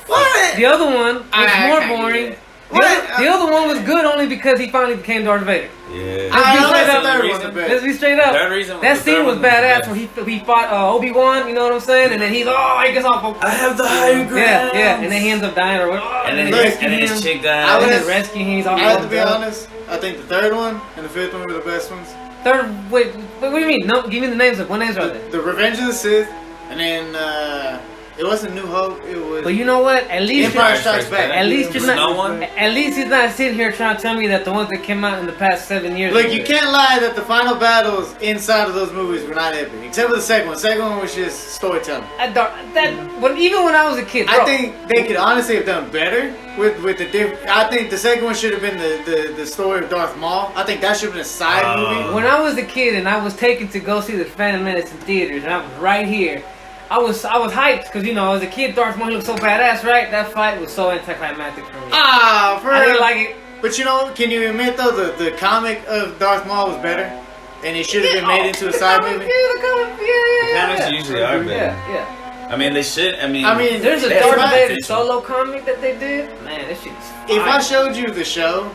What? The other one was I more can't boring. get it. The other one was good only because he finally became Darth Vader. Yeah. I know that's the third one the best. Let's be straight up. Third reason That the scene third was one the badass best. where he fought Obi-Wan, you know what I'm saying? And then he's he gets off. I have the higher ground. Yeah, and then he ends up dying or whatever. And then they rescue his him. chick I died. And was- they rescue him. He's all I have to be fucked up. honest. I think the third one and the fifth one were the best ones. Third, wait, what do you mean? No, give me the names of what names are there? The Revenge of the Sith, and then it wasn't New Hope. It was But you know what? At least Empire you're, Strikes Back. at least you're Snow not. one? At least he's not sitting here trying to tell me that the ones that came out in the past 7 years. Look, were you good. can't lie that the final battles inside of those movies were not epic, except for the second one. The second one was just storytelling. Even when I was a kid, bro, I think they could honestly have done better with the different. I think the second one should have been the story of Darth Maul. I think that should have been a side movie. when I was a kid and I was taken to go see the Phantom Menace in theaters, and I was right here, I was hyped because as a kid, Darth Maul looked so badass, right? That fight was so anticlimactic for me. Ah, for I didn't real. like it. But can you admit though the comic of Darth Maul was better, and it should have been made into a side movie? Yeah. Comics usually are better. Yeah. I mean, they should. I mean, There's a that's Darth not Vader official. solo comic that they did. Man, that shit is If I fire. showed you the show,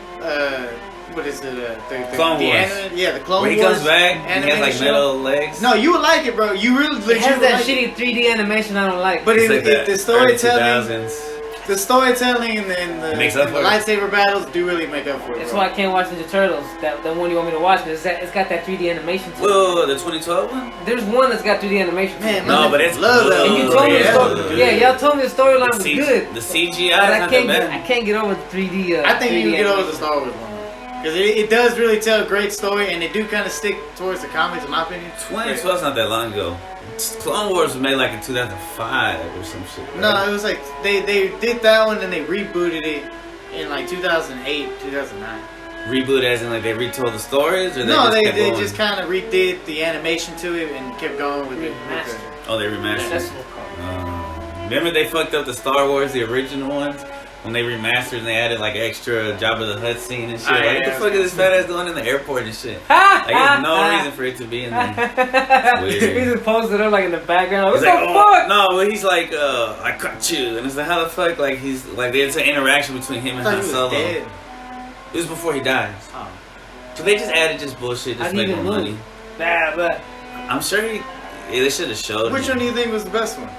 what is it? The Clone the Wars. The Clone When he Wars. comes back and he has like animated show. metal legs. No, you would like it, bro. You really It legit has would that like it. shitty 3D animation I don't like. But It's like the early storytelling, 2000s. the storytelling and the, Makes up and the for it. lightsaber battles do really make up for it. That's bro. why I can't watch Ninja Turtles. That one you want me to watch because it's got that 3D animation to it. Whoa, the 2012 one? There's one that's got 3D animation to Man, it. No, but it's love that. And you good. told me the Yeah, story. good. Yeah, y'all told me the storyline was The good. The CGI But is I not can't that get bad. I can't get over the 3D. I think 3D you can get over the animation. Star Wars one because it does really tell a great story, and they do kind of stick towards the comics, in my opinion. 2012 is not that long ago. Clone Wars was made like in 2005 or some shit. Right? No, it was like they did that one and they rebooted it in like 2008, 2009. Reboot as in like they retold the stories, or No, they they kept just kind of redid the animation to it and kept going with it. Remastered. Oh, they remastered. That's what it's called. Remember they fucked up the Star Wars, the original ones, when they remastered and they added like extra Jabba the Hutt scene and shit. Oh, Like, yeah, what the yeah, fuck is this fat ass doing in the airport and shit? Like, there's no reason for it to be in there. It's weird. He just posted up like in the background. What He's the like, fuck? no, but he's like, I caught you, and it's like, how the fuck? Like he's like, there's an interaction between him I and thought Han he was Solo. dead. It was before he dies. Oh. So they just added just bullshit, How just do you make more even money. move? Nah, but I'm sure they should have showed Which him. one do you think was the best one?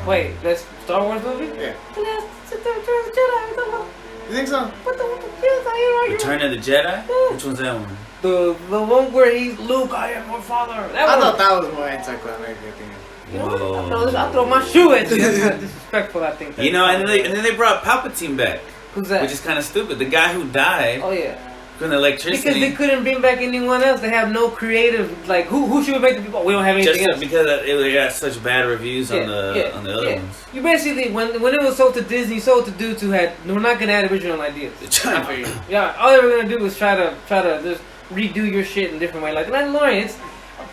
Wait, that's Star Wars movie? Yeah. The Last Jedi. You think so? What the fuck? Return of the Jedi? Which one's that one? The one where he's Luke, I am your father. I thought that was more anticlimactic thing. Whoa. I throw my shoe at you. That's disrespectful, I think. You know, and then they brought Palpatine back. Who's that? Which is kind of stupid. The guy who died Oh yeah. from the electricity. Because they couldn't bring back anyone else. They have no creative. Like who should we make the people? We don't have anything just else. because it got such bad reviews on the other ones. You basically when it was sold to Disney, sold to dudes who we're not gonna add original ideas. Yeah, all they were gonna do was try to just redo your shit in a different way. Like The Mandalorian,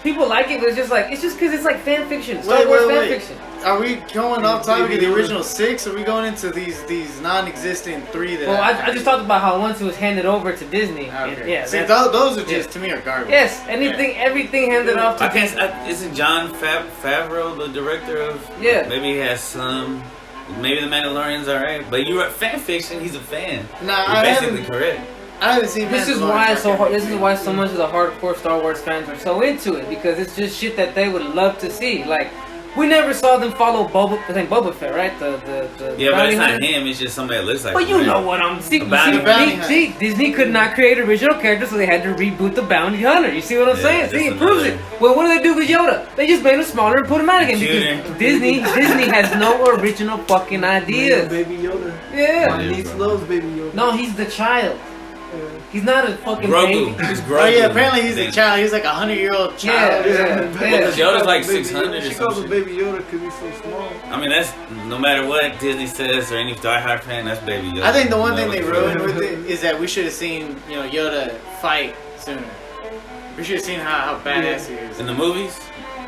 people like it, but it's just because it's like fan fiction. Star Wars fan fiction. Are we going off topic of the original 6? Or are we going into these non-existent 3 that? Well, I just talked about how once it was handed over to Disney. Okay. Yeah, see, those are just to me are garbage. Yes, everything handed off to Disney. Isn't John Favreau the director of? Yeah. Maybe he has some. Maybe The Mandalorian's alright, but you were fan fiction. He's a fan. Nah, You're I basically haven't. correct. I haven't seen. This is why it's so hard. This is why so much of the hardcore Star Wars fans are so into it, because it's just shit that they would love to see. Like, we never saw them follow Boba Fett, right? Yeah, but it's not him. It's just somebody that looks like. But him, you know what I'm saying. Bounty See, Disney could not create original characters, so they had to reboot the Bounty Hunter. You see what I'm saying? See, it proves it. Well, what do they do with Yoda? They just made him smaller and put him out again because Disney has no original fucking ideas. Baby Yoda. Yeah. My niece loves Baby Yoda. No, he's the child. He's not a fucking Grogu. baby. He's Grogu. Oh yeah, apparently he's a child. He's like 100-year-old child. Yeah. Because Yoda's like 600 or She some calls him shit. Baby Yoda because he's so small. I mean, that's no matter what Disney says or any diehard fan, that's Baby Yoda. I think the one thing No, they it's ruined really- with it is that we should have seen Yoda fight sooner. We should have seen how badass he is. in the movies.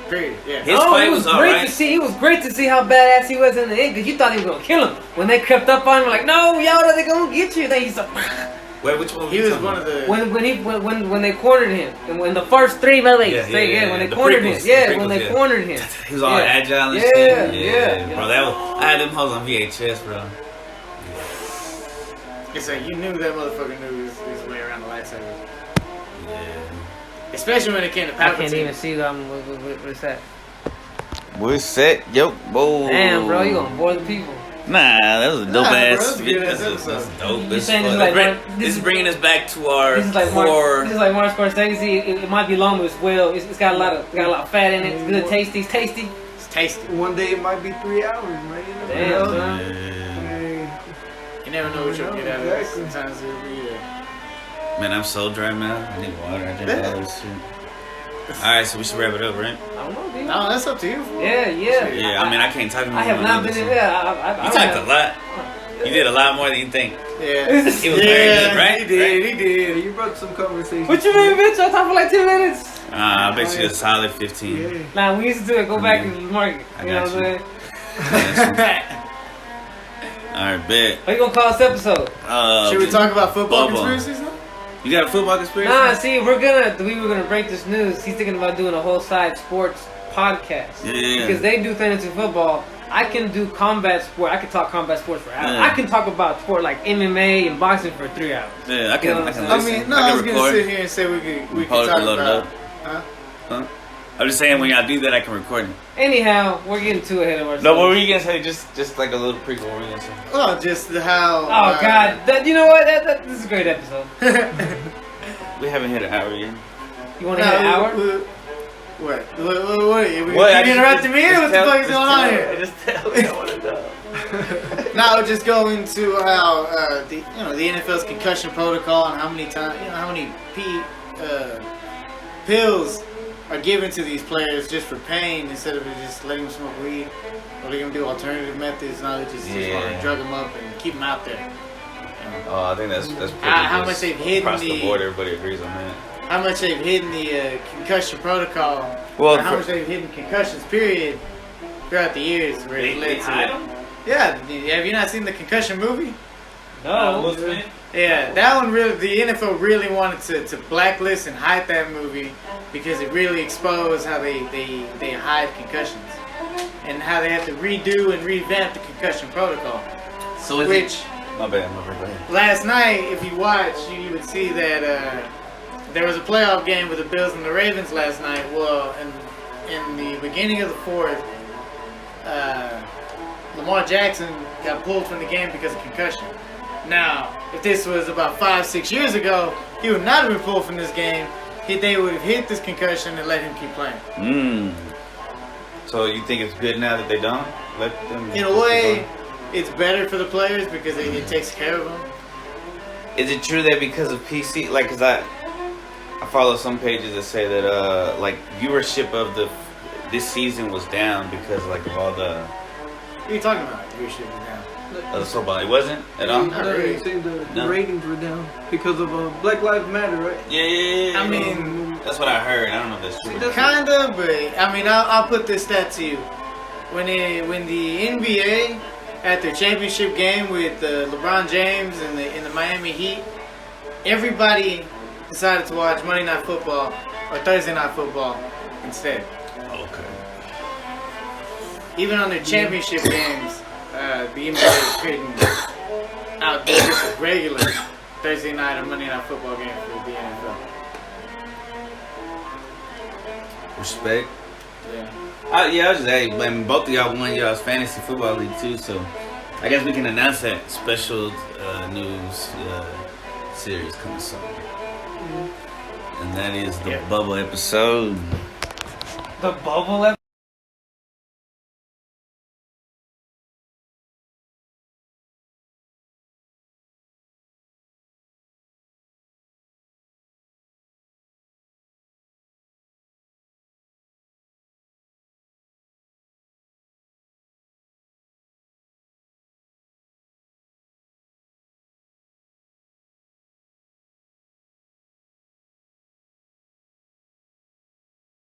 Period. Yeah. His fight it was was great alright. to see. It was great to see how badass he was in the end because you thought he was gonna kill him. When they crept up on him, like, no, Yoda, they gonna get you. Then he's like, Wait, which one? He was one of the. when they cornered him, and when the first 3 movies, when they The cornered prequels, him, the when they prequels, cornered him, He was all agile and Yeah, shit. yeah. Bro, that was. I had them hoes on VHS, bro. It's like you knew that motherfucker knew his way around the lightsaber. Yeah. Especially when it came to I Palpatine. can't even see what's that. We're set. Yo, whoa. Damn, bro, you gonna bore the people. Nah, that was a dope Nah, ass. bro, that's a good ass That's episode. dope. You As saying fuck. this is like This this is is bringing us back to our This is like core. Martin Scorsese. It might be long, but it's it's got a lot of fat in it. It's good, tasty. It's tasty. It's tasty. One day it might be 3 hours, man. You never Damn, know. son. Yeah. Hey, You never know what you'll get out of it. Exactly. Sometimes it'll be Man, I'm so dry, man. I need water. I drink all this shit. Alright, so we should wrap it up, right? I don't know, dude. No, that's up to you. Yeah. Yeah, I mean, I can't talk to I have not been in there. You talked a lot. You did a lot more than you think. Yeah. He was very good, right? He did. He yeah, did. you brought some conversation. What you mean, bitch? I talked for like 10 minutes. I bet you a solid 15. Yeah. Nah, we used to do it. Go back and mark it. I You know got what I'm you. saying? Alright, bet. What you gonna call this episode? Should we talk about football Bubba. conspiracies now? You got a football conspiracy? Nah, see, we were gonna break this news. He's thinking about doing a whole side sports podcast. Yeah. Because they do fantasy football. I can do combat sport. I can talk combat sports for hours. Yeah. I can talk about sport like MMA and boxing for 3 hours. Yeah, I can. You know I what can I'm I listen. mean, no, I I can was gonna record. sit here and say we could Post talk it, load it about. up. Huh? I'm just saying when y'all do that, I can record it. Anyhow, we're getting too ahead of ourselves. No, what were you gonna say? Just like a little prequel. What were you gonna say? Oh, just how. Oh God, you know what? This is a great episode. We haven't hit an hour yet. You want to hit an hour? What? What? I You interrupting me? What the tell- fuck is just going on tell- here? Just tell me. I want to know. Now, just go into how the NFL's concussion protocol and how many times how many pills are given to these players just for pain instead of just letting them smoke weed or letting them do alternative methods. Now they just want Yeah. to drug them up and keep them out there. Oh, I think that's pretty How just much they've hidden across the the- board. Everybody agrees on that. How much they've hidden the concussion protocol? Well, or how much they've hidden concussions period throughout the years where it led to. Yeah, have you not seen the concussion movie? No. Yeah, that one really, the NFL really wanted to blacklist and hide that movie because it really exposed how they hide concussions and how they have to redo and revamp the concussion protocol. So is Which My bad. Go ahead. last night, if you watch, you would see that there was a playoff game with the Bills and the Ravens last night. Well, in the beginning of the fourth, Lamar Jackson got pulled from the game because of concussion. Now, if this was about 5-6 years ago, he would not have been pulled from this game. They would have hit this concussion and let him keep playing. So you think it's good now that they don't let them? In a way, it's better for the players because it takes care of them. Is it true that because of PC, like, cause I follow some pages that say that like viewership of this season was down because like of all the. What are you talking about? Viewership was down. The football, it wasn't at all. The ratings were down because of Black Lives Matter, right? Yeah. I mean, that's what I heard. I don't know if that's true. Kinda, but I mean, I'll put this stat to you. When the NBA at their championship game with LeBron James and the Miami Heat, everybody decided to watch Monday Night Football or Thursday Night Football instead. Okay. Even on their championship games, the NBA couldn't outdo just a regular Thursday night or Monday Night Football game for the NFL. Respect. Yeah. I was just blaming both of y'all won y'all's fantasy football league too, so I guess we can announce that special news series coming soon. And that is the bubble episode. The bubble episode?